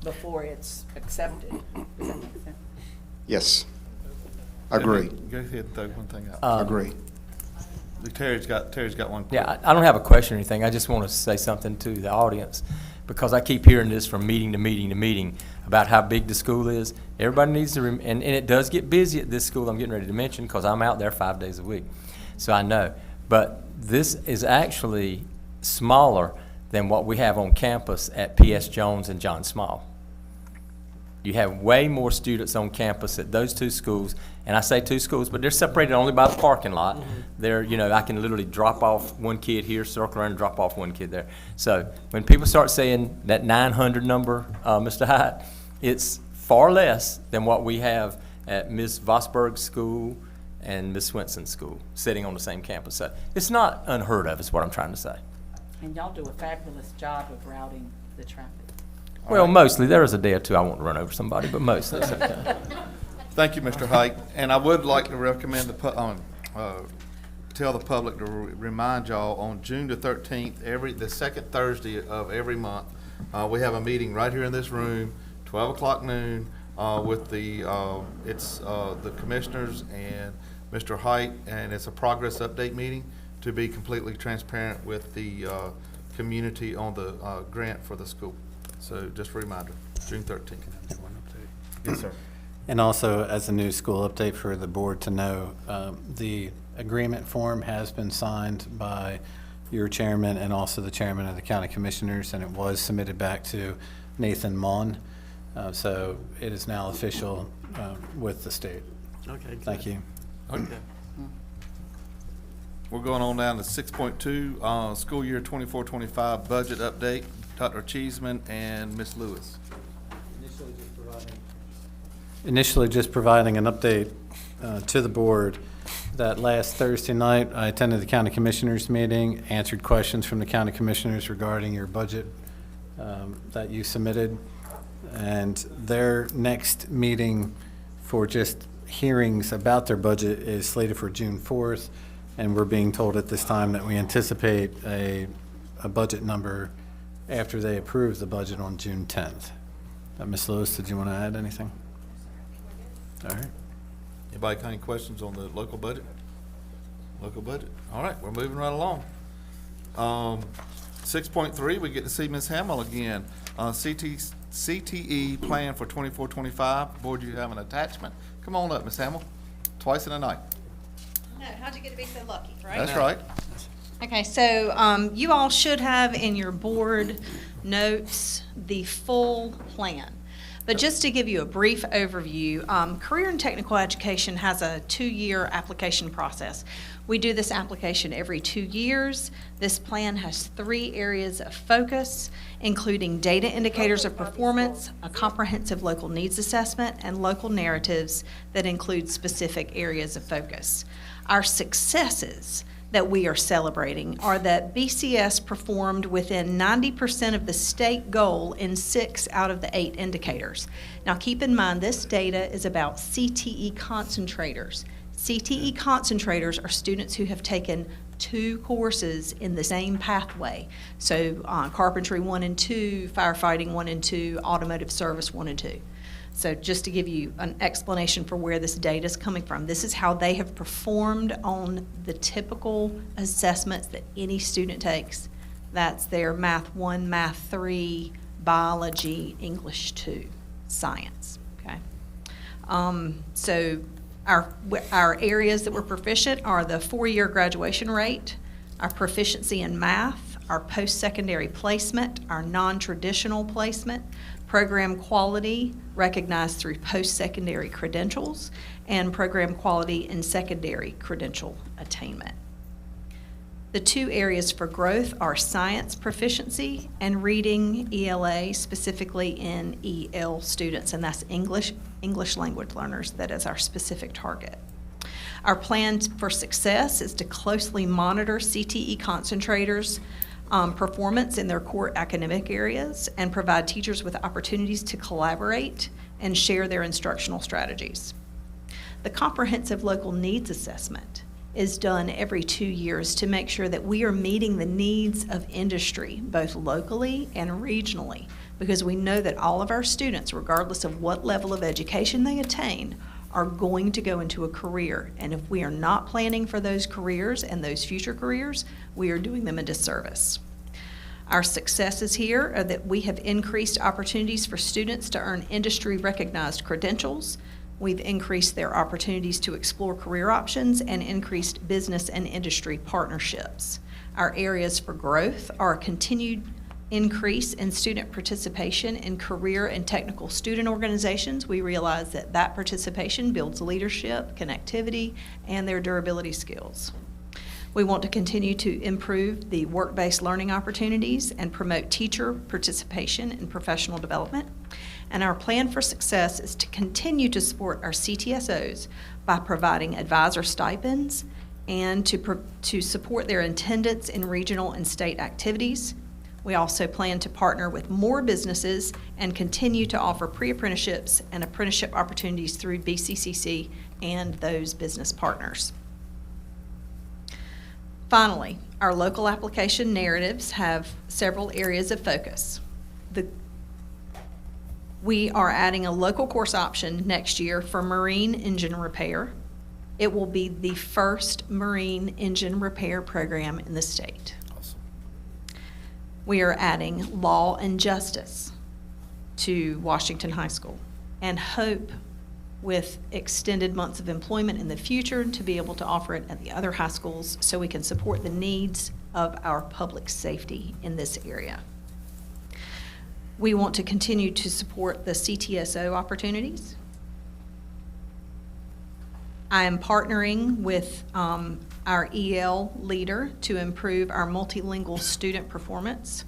S15: before it's accepted. Does that make sense?
S18: Yes. Agree.
S1: Go ahead, throw one thing out.
S18: Agree.
S1: Terry's got one.
S16: Yeah, I don't have a question or anything. I just want to say something to the audience, because I keep hearing this from meeting to meeting to meeting about how big the school is. Everybody needs to, and it does get busy at this school I'm getting ready to mention, because I'm out there 5 days a week. So I know. But this is actually smaller than what we have on campus at P.S. Jones and John Small. You have way more students on campus at those two schools, and I say two schools, but they're separated only by the parking lot. They're, you know, I can literally drop off one kid here, circle around and drop off one kid there. So when people start saying that 900 number, Mr. Hyatt, it's far less than what we have at Ms. Vosberg's school and Ms. Swenson's school, sitting on the same campus. So it's not unheard of, is what I'm trying to say.
S15: And y'all do a fabulous job of routing the traffic.
S16: Well, mostly. There is a day or two I want to run over somebody, but mostly it's okay.
S1: Thank you, Mr. Height. And I would like to recommend tell the public to remind y'all on June the 13th, the second Thursday of every month, we have a meeting right here in this room, 12 o'clock noon, with the commissioners and Mr. Height, and it's a progress update meeting to be completely transparent with the community on the grant for the school. So just a reminder, June 13th. Yes, sir.
S5: And also, as a new school update for the board to know, the agreement form has been signed by your chairman and also the chairman of the county commissioners, and it was submitted back to Nathan Mon. So it is now official with the state.
S2: Okay.
S5: Thank you.
S1: Okay. We're going on down to 6.2, school year 24-25 budget update. Dr. Cheeseman and Ms. Lewis.
S5: Initially, just providing an update to the board that last Thursday night, I attended the county commissioners meeting, answered questions from the county commissioners regarding your budget that you submitted. And their next meeting for just hearings about their budget is slated for June 4th. And we're being told at this time that we anticipate a budget number after they approve the budget on June 10th. Ms. Lewis, did you want to add anything? All right.
S1: Anybody got any questions on the local budget? Local budget? All right, we're moving right along. 6.3, we get to see Ms. Hamill again. CTE plan for 24-25. Board, you have an attachment. Come on up, Ms. Hamill. Twice in a night.
S4: No, how'd you get to be so lucky, right?
S1: That's right.
S4: Okay, so you all should have in your board notes the full plan. But just to give you a brief overview, Career and Technical Education has a 2-year application process. We do this application every 2 years. This plan has 3 areas of focus, including data indicators of performance, a comprehensive local needs assessment, and local narratives that include specific areas of focus. Our successes that we are celebrating are that BCS performed within 90% of the state goal in 6 out of the 8 indicators. Now keep in mind, this data is about CTE concentrators. CTE concentrators are students who have taken 2 courses in the same pathway. So carpentry 1 and 2, firefighting 1 and 2, automotive service 1 and 2. So just to give you an explanation for where this data is coming from, this is how they have performed on the typical assessments that any student takes. That's their Math 1, Math 3, Biology, English 2, Science, okay? So our areas that we're proficient are the 4-year graduation rate, our proficiency in math, our post-secondary placement, our non-traditional placement, program quality recognized through post-secondary credentials, and program quality in secondary credential attainment. The 2 areas for growth are science proficiency and reading ELA, specifically in EL students, and that's English language learners. That is our specific target. Our plan for success is to closely monitor CTE concentrators' performance in their core academic areas and provide teachers with opportunities to collaborate and share their instructional strategies. The comprehensive local needs assessment is done every 2 years to make sure that we are meeting the needs of industry, both locally and regionally, because we know that all of our students, regardless of what level of education they attain, are going to go into a career. And if we are not planning for those careers and those future careers, we are doing them a disservice. Our successes here are that we have increased opportunities for students to earn industry-recognized credentials. We've increased their opportunities to explore career options and increased business and industry partnerships. Our areas for growth are continued
S20: increase in student participation in career and technical student organizations. We realize that that participation builds leadership, connectivity, and their durability skills. We want to continue to improve the work-based learning opportunities and promote teacher participation in professional development. And our plan for success is to continue to support our CTSOs by providing advisor stipends and to support their attendance in regional and state activities. We also plan to partner with more businesses and continue to offer pre-apprenticeships and apprenticeship opportunities through BCCC and those business partners. Finally, our local application narratives have several areas of focus. We are adding a local course option next year for marine engine repair. It will be the first marine engine repair program in the state.
S1: Awesome.
S20: We are adding law and justice to Washington High School and hope with extended months of employment in the future to be able to offer it at the other high schools so we can support the needs of our public safety in this area. We want to continue to support the CTSO opportunities. I am partnering with our EL leader to improve our multilingual student performance.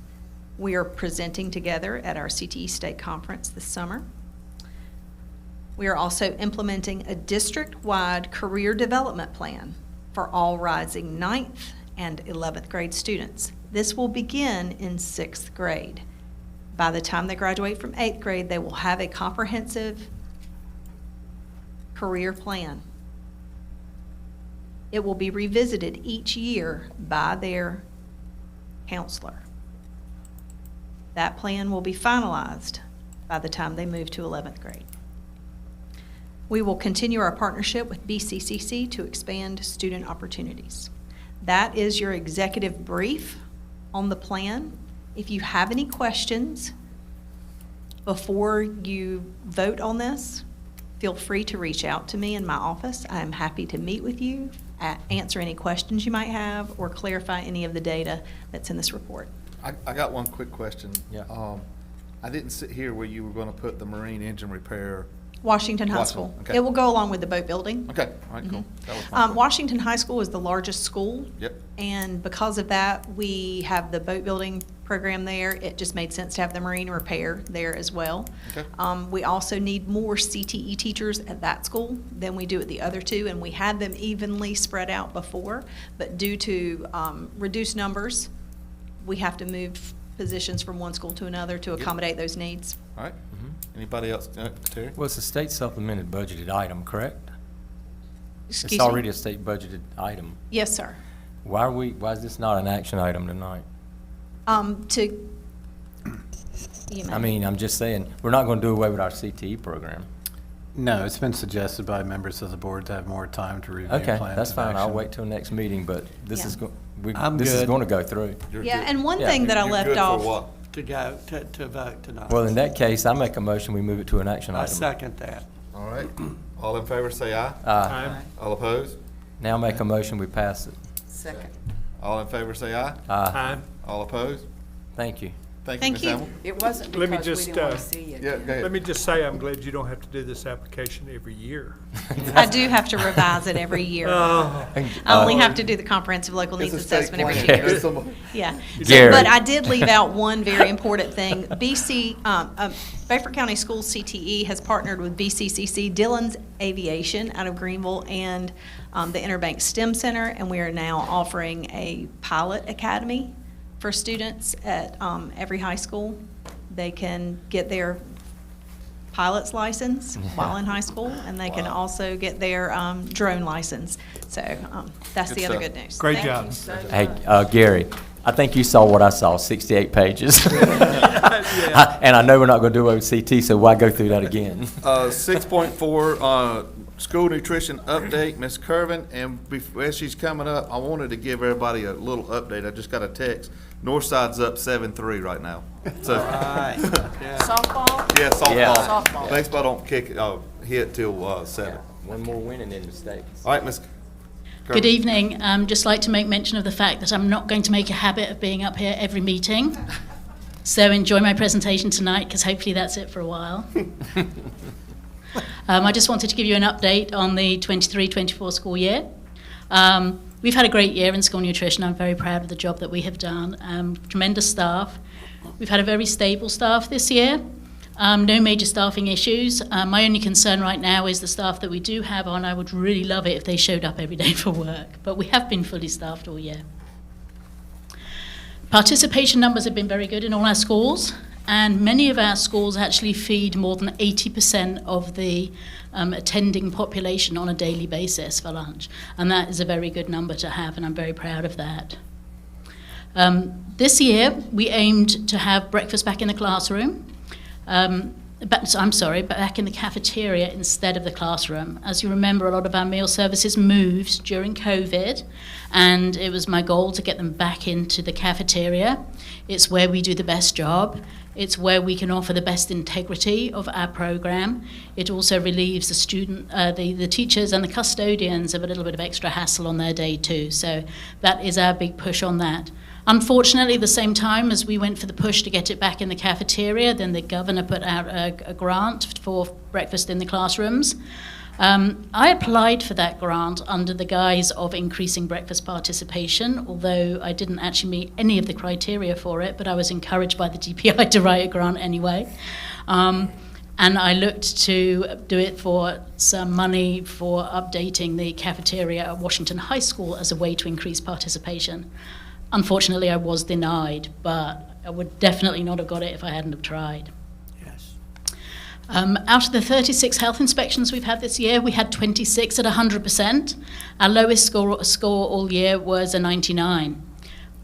S20: We are presenting together at our CTE State Conference this summer. We are also implementing a district-wide career development plan for all rising 9th and 11th grade students. This will begin in 6th grade. By the time they graduate from 8th grade, they will have a comprehensive career plan. It will be revisited each year by their counselor. That plan will be finalized by the time they move to 11th grade. We will continue our partnership with BCCC to expand student opportunities. That is your executive brief on the plan. If you have any questions before you vote on this, feel free to reach out to me in my office. I am happy to meet with you, answer any questions you might have, or clarify any of the data that's in this report.
S1: I got one quick question.
S16: Yeah.
S1: I didn't sit here where you were going to put the marine engine repair.
S20: Washington High School.
S1: Okay.
S20: It will go along with the boat building.
S1: Okay, all right, cool. That was my question.
S20: Washington High School is the largest school.
S1: Yep.
S20: And because of that, we have the boat building program there. It just made sense to have the marine repair there as well.
S1: Okay.
S20: We also need more CTE teachers at that school than we do at the other two, and we had them evenly spread out before, but due to reduced numbers, we have to move positions from one school to another to accommodate those needs.
S1: All right. Anybody else? Terry?
S16: Well, it's a state supplemented budgeted item, correct?
S20: Excuse
S16: It's
S20: me?
S16: already a state budgeted item.
S20: Yes, sir.
S16: Why is this not an action item tonight? I mean, I'm just saying, we're not going to do away with our CTE program.
S5: No, it's been suggested by members of the board to have more time to review plans
S16: Okay,
S5: of
S16: that's fine. I'll
S5: action.
S16: wait till next meeting, but this
S20: Yeah.
S16: is,
S2: I'm
S16: this is
S2: good.
S16: going to go through.
S20: Yeah, and one
S16: Yeah.
S20: thing that I
S1: You're
S20: left
S1: good for
S20: off.
S1: what?
S2: To go, to vote tonight.
S16: Well, in that case, I make a motion, we move it to an action
S2: I
S16: item.
S2: second that.
S1: All right. All in favor, say aye.
S16: Aye.
S1: All opposed?
S16: Now make a motion, we pass it.
S15: Second.
S1: All in favor, say aye.
S16: Aye.
S1: All opposed?
S16: Thank you.
S1: Thank you,
S20: Thank
S1: Ms.
S20: you.
S1: Hamel.
S15: It wasn't
S3: Let me
S15: because we
S3: just,
S15: didn't want to see you.
S1: Yeah, go ahead.
S3: Let me just say, I'm glad you don't have to do this application every year.
S20: I do have to revise it every year. I only have to do the comprehensive local needs
S1: It's a state
S20: assessment every
S1: plan.
S20: 2 years.
S1: It's a-
S20: Yeah.
S16: Gary.
S20: But I did leave out one very important thing. Beaufort County Schools CTE has partnered with BCCC, Dillon's Aviation out of Greenville, and the Interbank STEM Center, and we are now offering a pilot academy for students at every high school. They can get their pilot's license while in high school, and they can also get their drone license. So that's
S1: Good
S20: the other
S1: stuff.
S20: good news.
S3: Great
S20: Thank
S3: job.
S20: you so much.
S16: Hey, Gary, I think you saw what I saw, 68 pages. And I know we're not going to do away with CT, so why go through that again?
S1: 6.4, school nutrition update, Ms. Kervin, and as she's coming up, I wanted to give everybody a little update. I just got a text. Northside's up 7-3 right now. So,
S2: Right. Yeah.
S15: Softball?
S1: yeah, softball.
S16: Yeah.
S15: Softball.
S1: Baseball don't hit till 7.
S16: One more winning in the States.
S1: All right, Ms. Kervin.
S21: Good evening. Just like to make mention of the fact that I'm not going to make a habit of being up here every meeting. So enjoy my presentation tonight, because hopefully that's it for a while. I just wanted to give you an update on the 23-24 school year. We've had a great year in school nutrition. I'm very proud of the job that we have done. Tremendous staff. We've had a very stable staff this year. No major staffing issues. My only concern right now is the staff that we do have on. I would really love it if they showed up every day for work, but we have been fully staffed all year. Participation numbers have been very good in all our schools, and many of our schools actually feed more than 80% of the attending population on a daily basis for lunch, and that is a very good number to have, and I'm very proud of that. This year, we aimed to have breakfast back in the classroom. Back in the cafeteria instead of the classroom. As you remember, a lot of our meal services moved during COVID, and it was my goal to get them back into the cafeteria. It's where we do the best job. It's where we can offer the best integrity of our program. It also relieves the teachers and the custodians of a little bit of extra hassle on their day too. So that is our big push on that. Unfortunately, at the same time as we went for the push to get it back in the cafeteria, then the governor put out a grant for breakfast in the classrooms. I applied for that grant under the guise of increasing breakfast participation, although I didn't actually meet any of the criteria for it, but I was encouraged by the DPI to write a grant anyway. And I looked to do it for some money for updating the cafeteria at Washington High School as a way to increase participation. Unfortunately, I was denied, but I would definitely not have got it if I hadn't have tried.
S2: Yes.
S21: Out of the 36 health inspections we've had this year, we had 26 at 100%. Our lowest score all year was a 99.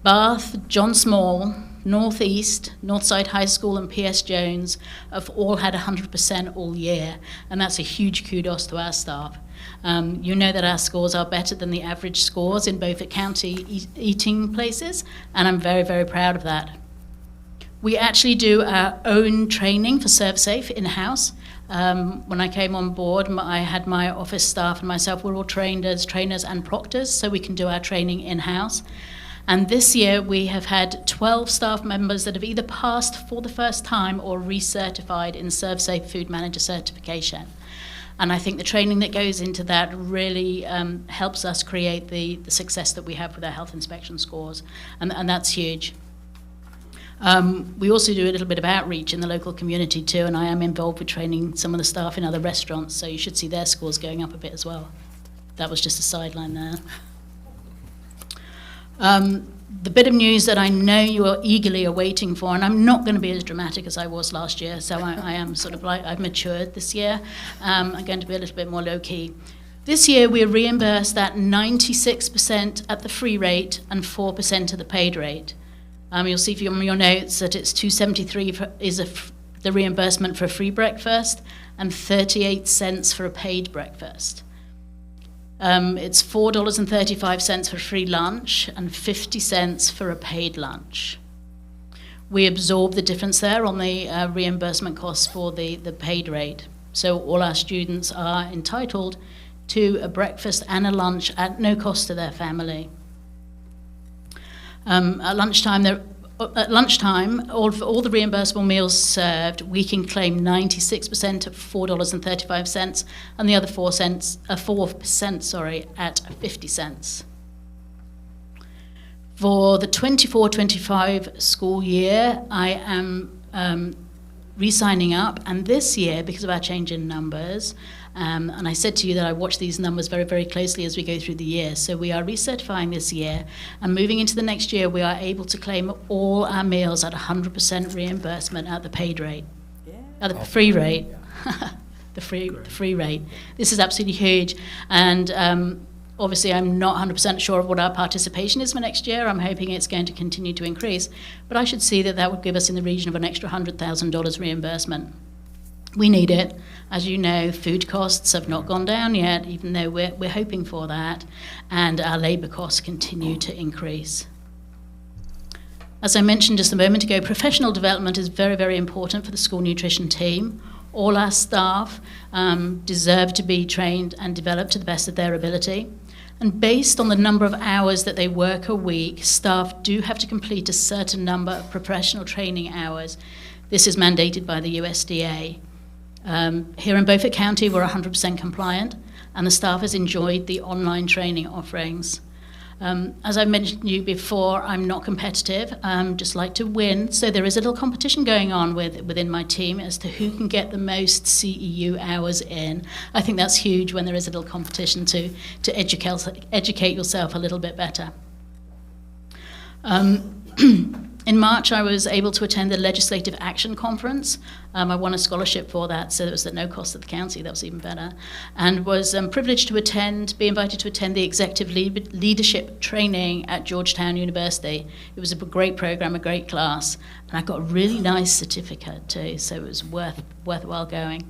S21: Bath, John Small, Northeast, Northside High School and PS Jones have all had 100% all year, and that's a huge kudos to our staff. You know that our scores are better than the average scores in Beaufort County eating places, and I'm very, very proud of that. We actually do our own training for ServSafe in-house. When I came on board, I had my office staff and myself, we're all trained as trainers and proctors, so we can do our training in-house. And this year we have had 12 staff members that have either passed for the first time or recertified in ServSafe Food Manager certification. And I think the training that goes into that really helps us create the success that we have with our health inspection scores, and that's huge. We also do a little bit of outreach in the local community too, and I am involved with training some of the staff in other restaurants, so you should see their scores going up a bit as well. That was just a sideline there. The bit of news that I know you are eagerly awaiting for, and I'm not going to be as dramatic as I was last year, so I am sort of like, I've matured this year. I'm going to be a little bit more low-key. This year we're reimbursed at 96% at the free rate and 4% at the paid rate. You'll see from your notes that it's $2.73 the reimbursement for a free breakfast and 38 cents for a paid breakfast. It's $4.35 for free lunch and 50 cents for a paid lunch. We absorb the difference there on the reimbursement costs for the paid rate. So all our students are entitled to a breakfast and a lunch at no cost to their family. At lunchtime, all the reimbursable meals served, we can claim 96% at $4.35, and the other 4% at 50 cents. For the 24-25 school year, I am re-signing up, and this year, because of our change in numbers, and I said to you that I watch these numbers very, very closely as we go through the year. So we are recertifying this year, and moving into the next year, we are able to claim all our meals at 100% reimbursement at the paid rate, at the free rate, the free rate. This is absolutely huge, and obviously I'm not 100% sure of what our participation is for next year. I'm hoping it's going to continue to increase, but I should see that would give us in the region of an extra $100,000 reimbursement. We need it. As you know, food costs have not gone down yet, even though we're hoping for that, and our labour costs continue to increase. As I mentioned just a moment ago, professional development is very, very important for the school nutrition team. All our staff deserve to be trained and developed to the best of their ability. And based on the number of hours that they work a week, staff do have to complete a certain number of professional training hours. This is mandated by the USDA. Here in Beaufort County, we're 100% compliant, and the staff has enjoyed the online training offerings. As I mentioned to you before, I'm not competitive, just like to win. So there is a little competition going on within my team as to who can get the most CEU hours in. I think that's huge when there is a little competition to educate yourself a little bit better. In March, I was able to attend the Legislative Action Conference. I won a scholarship for that, so it was at no cost to the county. That was even better. And was privileged to be invited to attend the Executive Leadership Training at Georgetown University. It was a great program, a great class, and I got a really nice certificate too, so it was worthwhile going.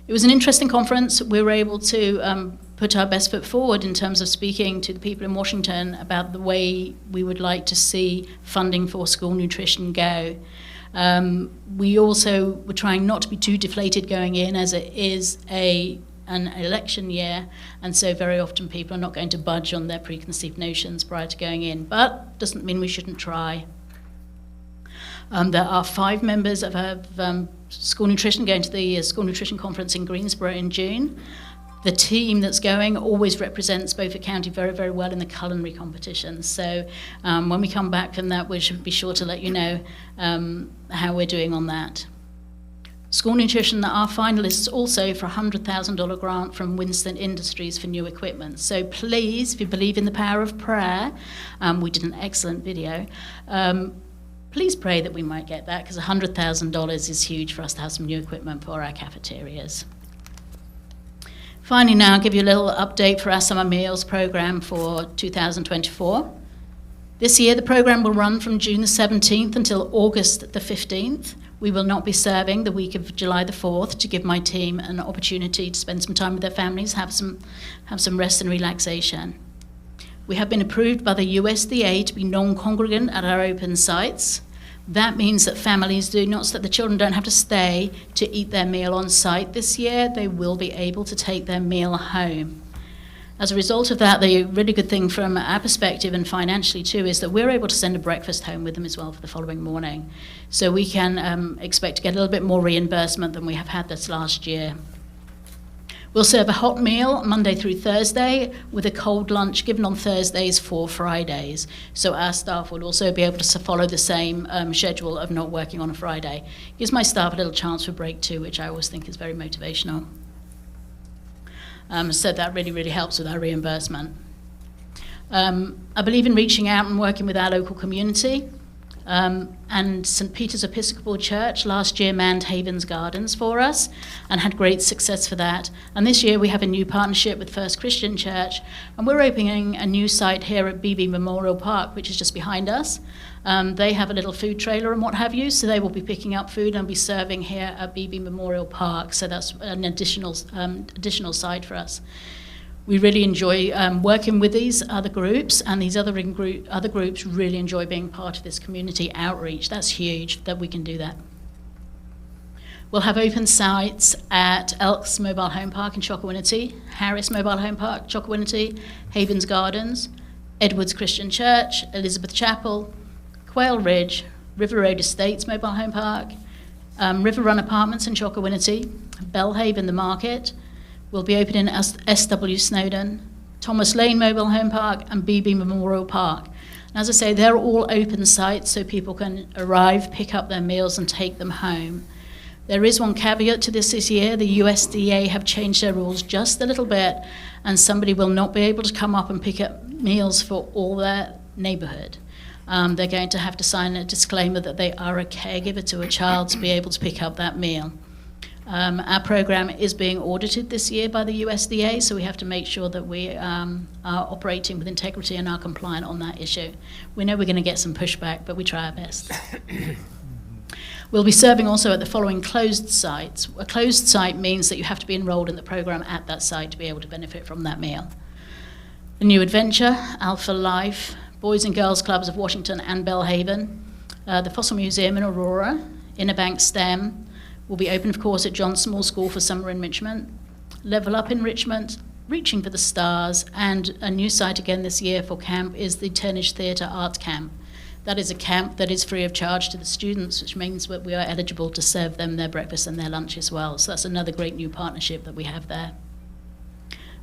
S21: It was an interesting conference. We were able to put our best foot forward in terms of speaking to the people in Washington about the way we would like to see funding for school nutrition go. We also were trying not to be too deflated going in, as it is an election year, and so very often people are not going to budge on their preconceived notions prior to going in, but doesn't mean we shouldn't try. There are 5 members of school nutrition going to the School Nutrition Conference in Greensboro in June. The team that's going always represents Beaufort County very, very well in the culinary competitions. So when we come back from that, we should be sure to let you know how we're doing on that. School Nutrition are finalists also for a $100,000 grant from Winston Industries for new equipment. So please, if you believe in the power of prayer, we did an excellent video, please pray that we might get that, because $100,000 is huge for us to have some new equipment for our cafeterias. Finally, now I'll give you a little update for our summer meals program for 2024. This year, the program will run from June the 17th until August the 15th. We will not be serving the week of July the 4th to give my team an opportunity to spend some time with their families, have some rest and relaxation. We have been approved by the USDA to be non-congregant at our open sites. That means that families that the children don't have to stay to eat their meal on site this year. They will be able to take their meal home. As a result of that, the really good thing from our perspective and financially too is that we're able to send a breakfast home with them as well for the following morning. So we can expect to get a little bit more reimbursement than we have had this last year. We'll serve a hot meal Monday through Thursday with a cold lunch given on Thursdays for Fridays. So our staff will also be able to follow the same schedule of not working on a Friday. Gives my staff a little chance for break too, which I always think is very motivational. So that really, really helps with our reimbursement. I believe in reaching out and working with our local community. And St. Peter's Episcopal Church last year manned Havens Gardens for us and had great success for that. And this year we have a new partnership with First Christian Church, and we're opening a new site here at BB Memorial Park, which is just behind us. They have a little food trailer and what have you, so they will be picking up food and be serving here at BB Memorial Park. So that's an additional site for us. We really enjoy working with these other groups, and these other groups really enjoy being part of this community outreach. That's huge that we can do that. We'll have open sites at Elks Mobile Home Park in Chocowinity, Harris Mobile Home Park, Chocowinity, Havens Gardens, Edwards Christian Church, Elizabeth Chapel, Quail Ridge, River Road Estates Mobile Home Park, River Run Apartments in Chocowinity, Bellhaven the Market. We'll be opening SW Snowdon, Thomas Lane Mobile Home Park, and BB Memorial Park. And as I say, they're all open sites so people can arrive, pick up their meals, and take them home. There is one caveat to this year. The USDA have changed their rules just a little bit, and somebody will not be able to come up and pick up meals for all their neighborhood. They're going to have to sign a disclaimer that they are a caregiver to a child to be able to pick up that meal. Our program is being audited this year by the USDA, so we have to make sure that we are operating with integrity and are compliant on that issue. We know we're going to get some pushback, but we try our best. We'll be serving also at the following closed sites. A closed site means that you have to be enrolled in the program at that site to be able to benefit from that meal. The New Adventure, Alpha Life, Boys and Girls Clubs of Washington and Bellhaven, the Fossil Museum in Aurora, Inner Bank STEM, will be open, of course, at John Small School for summer enrichment, Level Up Enrichment, Reaching for the Stars, and a new site again this year for camp is the Turnage Theatre Art Camp. That is a camp that is free of charge to the students, which means that we are eligible to serve them their breakfast and their lunch as well. So that's another great new partnership that we have there.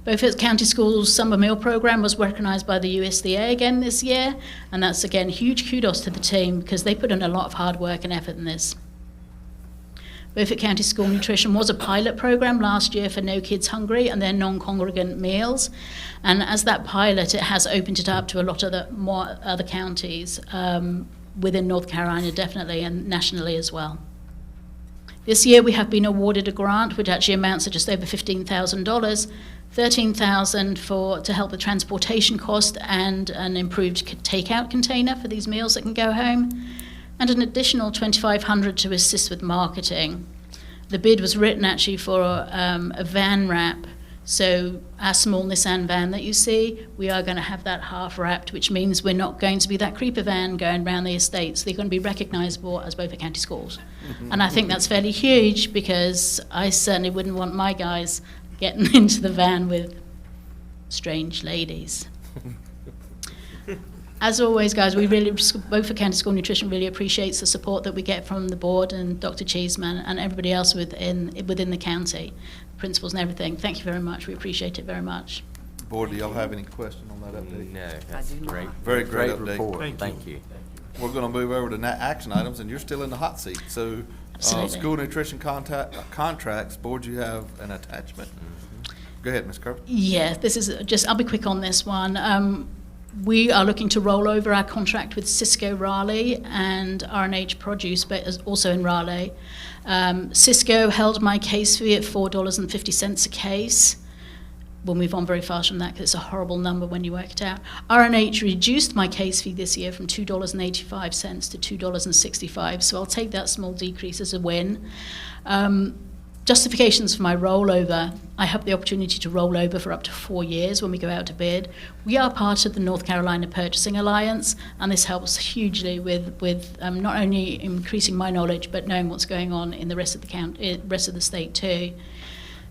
S21: Beaufort County Schools Summer Meal Program was recognised by the USDA again this year, and that's again huge kudos to the team because they put in a lot of hard work and effort in this. Beaufort County School Nutrition was a pilot program last year for No Kids Hungry and their non-congregant meals, and as that pilot, it has opened it up to a lot of the more other counties within North Carolina definitely, and nationally as well. This year we have been awarded a grant which actually amounts to just over $15,000, $13,000 to help with transportation cost and an improved takeout container for these meals that can go home, and an additional $2,500 to assist with marketing. The bid was written actually for a van wrap. So our small Nissan van that you see, we are going to have that half wrapped, which means we're not going to be that creeper van going around the estates. They're going to be recognisable as Beaufort County Schools. And I think that's fairly huge because I certainly wouldn't want my guys getting into the van with strange ladies. As always, guys, we really, Beaufort County School Nutrition really appreciates the support that we get from the board and Dr. Cheeseman and everybody else within the county, principals and everything. Thank you very much. We appreciate it very much.
S1: Board, do y'all have any question on that update?
S16: No, that's great.
S1: Very great update.
S16: Report. Thank you.
S1: We're going to move over to action items, and you're still in the hot seat. So, school nutrition contracts, board, you have an attachment. Go ahead, Ms. Kirby.
S21: Yeah, this is just, I'll be quick on this one. We are looking to roll over our contract with Cisco Raleigh and R&H Produce, but also in Raleigh. Cisco held my case fee at $4.50 a case. We'll move on very fast from that because it's a horrible number when you work it out. R&H reduced my case fee this year from $2.85 to $2.65, so I'll take that small decrease as a win. Justifications for my rollover. I have the opportunity to roll over for up to 4 years when we go out to bid. We are part of the North Carolina Purchasing Alliance, and this helps hugely with not only increasing my knowledge, but knowing what's going on in the rest of the state too.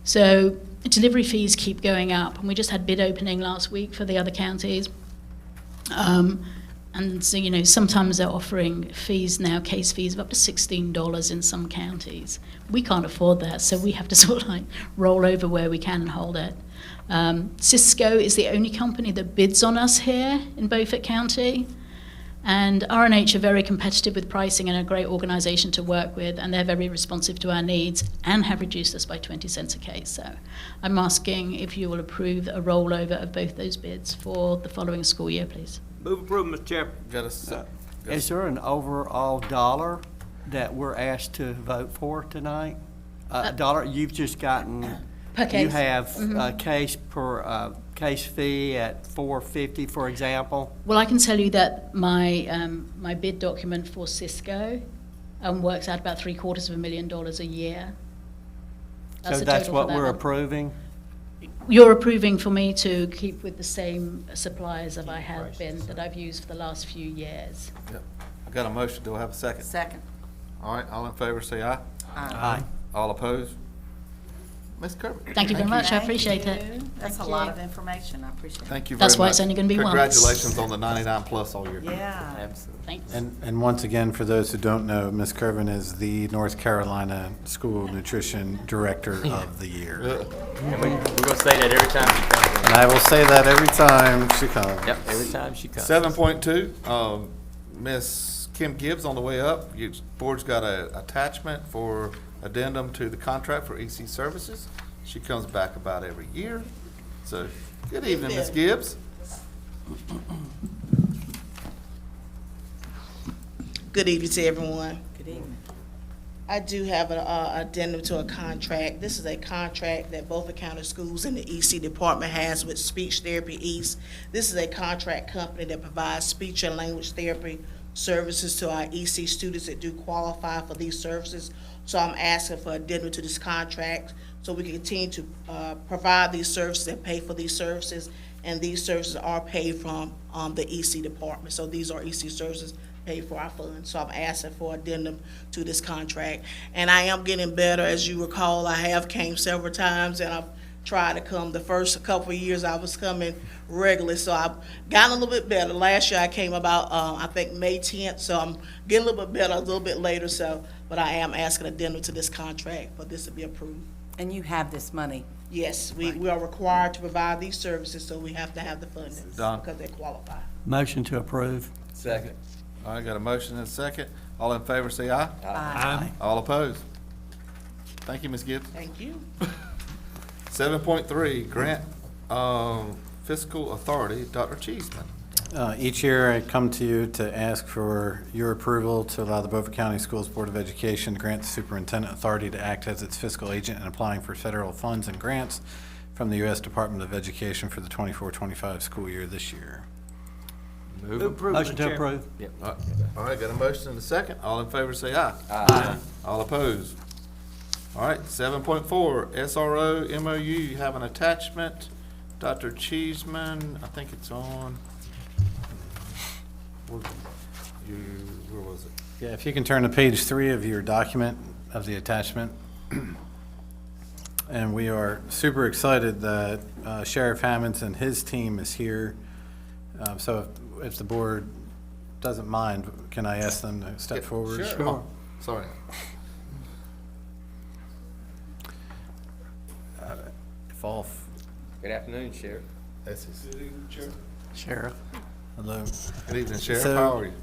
S21: So delivery fees keep going up, and we just had bid opening last week for the other counties. And so, you know, sometimes they're offering fees now, case fees of up to $16 in some counties. We can't afford that, so we have to sort of like roll over where we can and hold it. Cisco is the only company that bids on us here in Beaufort County. And R&H are very competitive with pricing and a great organisation to work with, and they're very responsive to our needs and have reduced us by 20 cents a case. So I'm asking if you will approve a rollover of both those bids for the following school year, please.
S17: Move approval, Mr. Chair.
S2: Is there an overall dollar that we're asked to vote for tonight? Dollar, you've just gotten,
S21: Per case.
S2: you have a case per case fee at $4.50, for example?
S21: Well, I can tell you that my my bid document for Cisco works out about $750,000 a year.
S2: So
S21: the
S2: that's
S21: total
S2: what
S21: for that
S2: we're
S21: one.
S2: approving?
S21: You're approving for me to keep with the same suppliers that I have been, that I've used for the last few years.
S1: Yep. I got a motion. Do I have a second?
S15: Second.
S1: All right, all in favor say aye.
S15: Aye.
S1: All opposed? Ms. Kirby.
S21: Thank you very much. I appreciate it.
S15: That's a
S21: Thank
S15: lot
S21: you.
S15: of information. I appreciate it.
S1: Thank you very much.
S21: That's why it's only gonna be once.
S1: Congratulations on the 99 plus all year.
S15: Yeah.
S16: Absolutely.
S21: Thanks.
S5: And once again, for those who don't know, Ms. Kervin is the North Carolina School Nutrition Director of the Year.
S16: And we're going to say that every time she comes.
S5: And I will say that every time she comes.
S16: Yep, every time she comes.
S1: 7.2, Ms. Kim Gibbs on the way up. Your board's got an attachment for addendum to the contract for EC services. She comes back about every year. So, good evening, Ms. Gibbs.
S6: Good evening to everyone.
S15: Good evening.
S6: I do have an addendum to a contract. This is a contract that Beaufort County Schools and the EC department has with Speech Therapy East. This is a contract company that provides speech and language therapy services to our EC students that do qualify for these services. So I'm asking for addendum to this contract so we can continue to provide these services and pay for these services. And these services are paid from the EC department. So these are EC services paid for our funds. So I'm asking for addendum to this contract. And I am getting better. As you recall, I have came several times and I've trying to come. The first couple of years I was coming regularly, so I've gotten a little bit better. Last year I came about, I think May 10th, so I'm getting a little bit better a little bit later, so, but I am asking addendum to this contract for this to be approved.
S15: And you have this money.
S6: Yes, we are required to provide these services, so we have to have the funding
S1: Don.
S6: because they qualify.
S2: Motion to approve.
S16: Second.
S1: All right, got a motion and a second. All in favor, say aye.
S3: Aye.
S1: All opposed? Thank you, Ms. Gibbs.
S6: Thank you.
S1: 7.3, grant fiscal authority, Dr. Cheeseman.
S7: Each year, I come to you to ask for your approval to allow the Beaufort County Schools Board of Education to grant the superintendent authority to act as its fiscal agent in applying for federal funds and grants from the U.S. Department of Education for the 24-25 school year this year.
S16: Move.
S17: Approval,
S2: Motion to
S17: Chair.
S2: approve.
S16: Yep.
S1: All right, got a motion and a second. All in favor, say aye.
S16: Aye.
S1: All opposed? All right, 7.4, SRO MOU, you have an attachment. Dr. Cheeseman, I think it's on, where was it?
S7: Yeah, if you can turn to page 3 of your document of the attachment. And we are super excited that Sheriff Hammonds and his team is here. So if the board doesn't mind, can I ask them to step forward?
S1: Sure. Oh, sorry.
S16: Good afternoon, Sheriff.
S1: This is
S2: Sheriff.
S7: Hello.
S1: Good evening, Sheriff.
S7: So-
S1: How are you?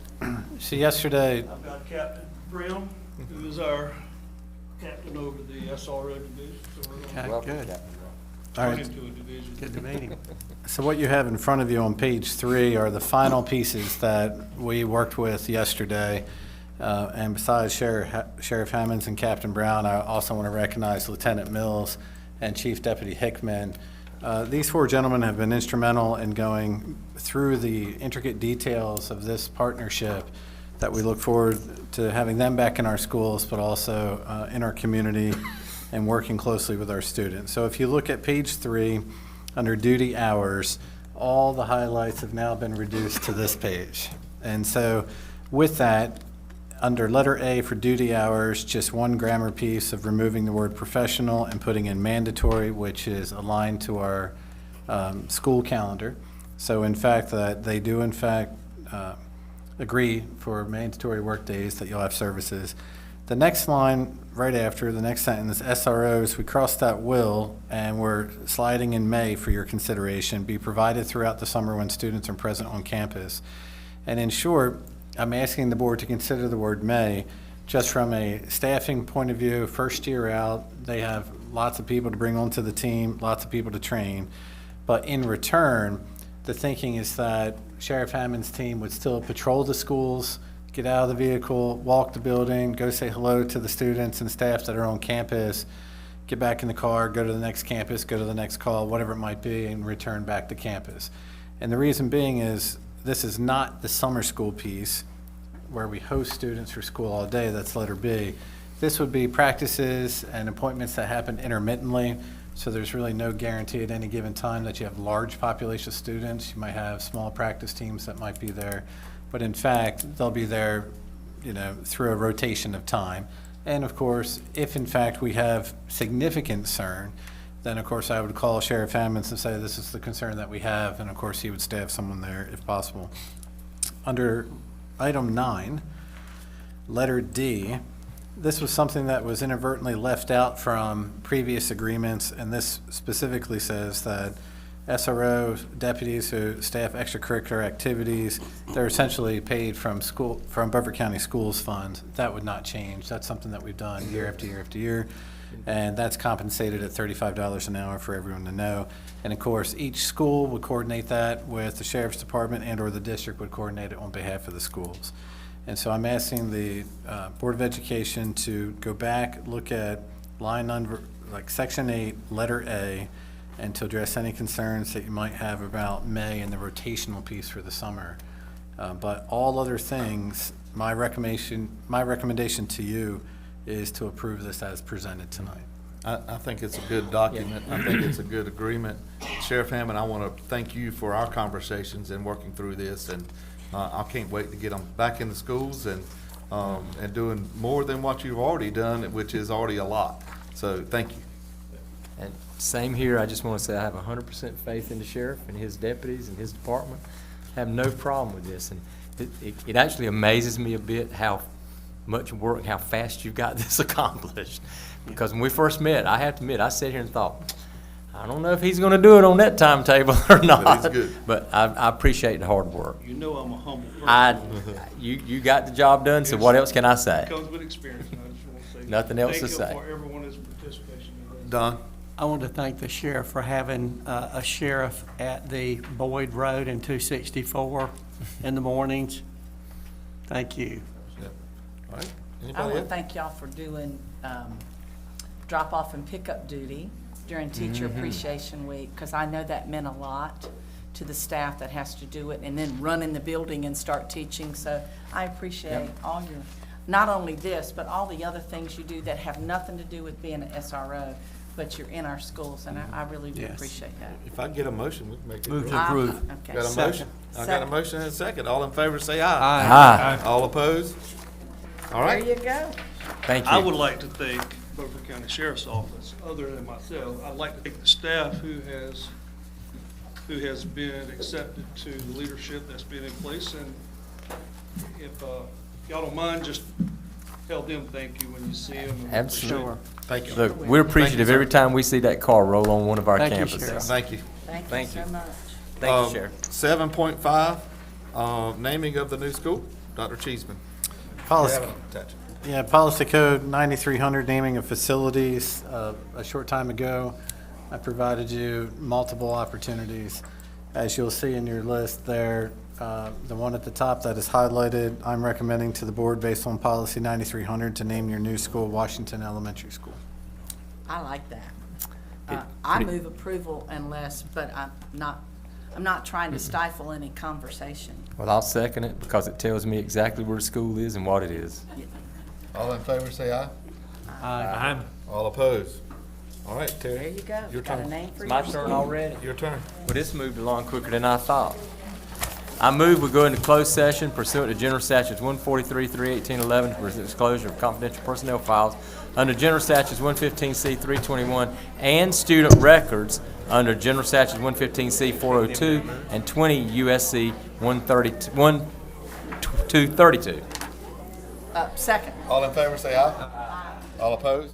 S7: So yesterday,
S22: I've got Captain Brim, who is our captain over the SRO division, so we're
S2: Okay,
S22: going to
S2: good.
S7: all
S22: turn
S7: right.
S22: him to a division.
S2: Good to meet him.
S7: So what you have in front of you on page 3 are the final pieces that we worked with yesterday. And besides Sheriff Hammonds and Captain Brown, I also want to recognize Lieutenant Mills and Chief Deputy Hickman. These 4 gentlemen have been instrumental in going through the intricate details of this partnership that we look forward to having them back in our schools, but also in our community and working closely with our students. So if you look at page 3, under duty hours, all the highlights have now been reduced to this page. And so with that, under letter A for duty hours, just one grammar piece of removing the word professional and putting in mandatory, which is aligned to our school calendar. So in fact, that they do in fact agree for mandatory work days that you'll have services. The next line, right after, the next sentence, SROs, we crossed that will, and we're sliding in May for your consideration, be provided throughout the summer when students are present on campus. And in short, I'm asking the board to consider the word may, just from a staffing point of view. First year out, they have lots of people to bring onto the team, lots of people to train. But in return, the thinking is that Sheriff Hammond's team would still patrol the schools, get out of the vehicle, walk the building, go say hello to the students and staff that are on campus, get back in the car, go to the next campus, go to the next call, whatever it might be, and return back to campus. And the reason being is this is not the summer school piece where we host students for school all day, that's letter B. This would be practices and appointments that happen intermittently, so there's really no guarantee at any given time that you have large population of students. You might have small practice teams that might be there, but in fact, they'll be there, through a rotation of time. And of course, if in fact we have significant concern, then of course I would call Sheriff Hammonds and say this is the concern that we have, and of course he would staff someone there if possible. Under item 9, letter D, this was something that was inadvertently left out from previous agreements, and this specifically says that SRO deputies who staff extracurricular activities, they're essentially paid from Beaufort County Schools Fund. That would not change. That's something that we've done year after year after year, and that's compensated at $35 an hour for everyone to know. And of course, each school would coordinate that with the Sheriff's Department, and/or the district would coordinate it on behalf of the schools. And so I'm asking the Board of Education to go back, look at line number, like Section 8, letter A, and to address any concerns that you might have about May and the rotational piece for the summer. But all other things, my recommendation to you is to approve this as presented tonight.
S1: I think it's a good document. I think it's a good agreement. Sheriff Hammond, I want to thank you for our conversations and working through this, and I can't wait to get them back in the schools and doing more than what you've already done, which is already a lot. So thank you.
S16: And same here, I just want to say I have 100% faith in the sheriff and his deputies and his department. Have no problem with this. And it actually amazes me a bit how much work, how fast you got this accomplished. Because when we first met, I have to admit, I sat here and thought, I don't know if he's going to do it on that timetable or not.
S1: But he's good.
S16: But I appreciate the hard work.
S22: You know I'm a humble person.
S16: You got the job done, so what else can I say?
S22: It comes with experience, and I just want to say.
S16: Nothing else to say.
S22: Thank you for everyone's participation in this.
S1: Don?
S2: I want to thank the sheriff for having a sheriff at the Boyd Road and 264 in the mornings. Thank you.
S1: All right.
S15: I
S1: Anybody
S15: want to
S1: else?
S15: thank y'all for doing drop-off and pickup duty during Teacher Appreciation Week, because I know that meant a lot to the staff that has to do it, and then run in the building and start teaching. So I appreciate all your, not only this, but all the other things you do that have nothing to do with being an SRO, but you're in our schools, and I really do
S2: Yes.
S15: appreciate that.
S1: If I get a motion, we can make it.
S2: Move to
S1: real.
S2: approve.
S15: Okay.
S1: Got a
S2: Second.
S1: motion? I got a
S15: Second.
S1: motion and a second. All in favor, say aye.
S2: Aye.
S1: All opposed? All right.
S15: There you go.
S16: Thank you.
S22: I would like to thank Beaufort County Sheriff's Office, other than myself. I'd like to thank the staff who has been accepted to the leadership that's been in place. And if y'all don't mind, just tell them thank you when you see them.
S16: Absolutely.
S1: Thank you.
S16: Look, we're appreciative every time we see that car roll on one of our
S2: Thank you,
S16: campuses.
S2: Sheriff.
S1: Thank you.
S15: Thank you so much.
S16: Thank you, Sheriff.
S1: 7.5, naming of the new school. Dr. Cheeseman.
S7: Policy.
S1: You have it attached.
S7: Yeah, Policy Code 9300, naming of facilities. A short time ago, I provided you multiple opportunities. As you'll see in your list there, the one at the top that is highlighted, I'm recommending to the board based on Policy 9300 to name your new school Washington Elementary School.
S15: I like that. I move approval unless, but I'm not trying to stifle any conversation.
S16: Well, I'll second it because it tells me exactly where the school is and what it is.
S1: All in favor, say aye.
S2: Aye.
S1: All opposed? All right,
S15: There
S1: Terry.
S15: you go.
S1: Your
S15: Got a
S1: turn.
S15: name for
S16: It's my
S15: your
S16: turn
S15: school.
S16: already?
S1: Your turn.
S16: Well, this moved along quicker than I thought. I move we go into closed session pursuant to General Statutes 143, 318, for disclosure of confidential personnel files under General Statutes 115C, 321, and student records under General Statutes 115C, 402, and 20 U.S.C. 232.
S15: Second.
S1: All in favor, say aye. All opposed?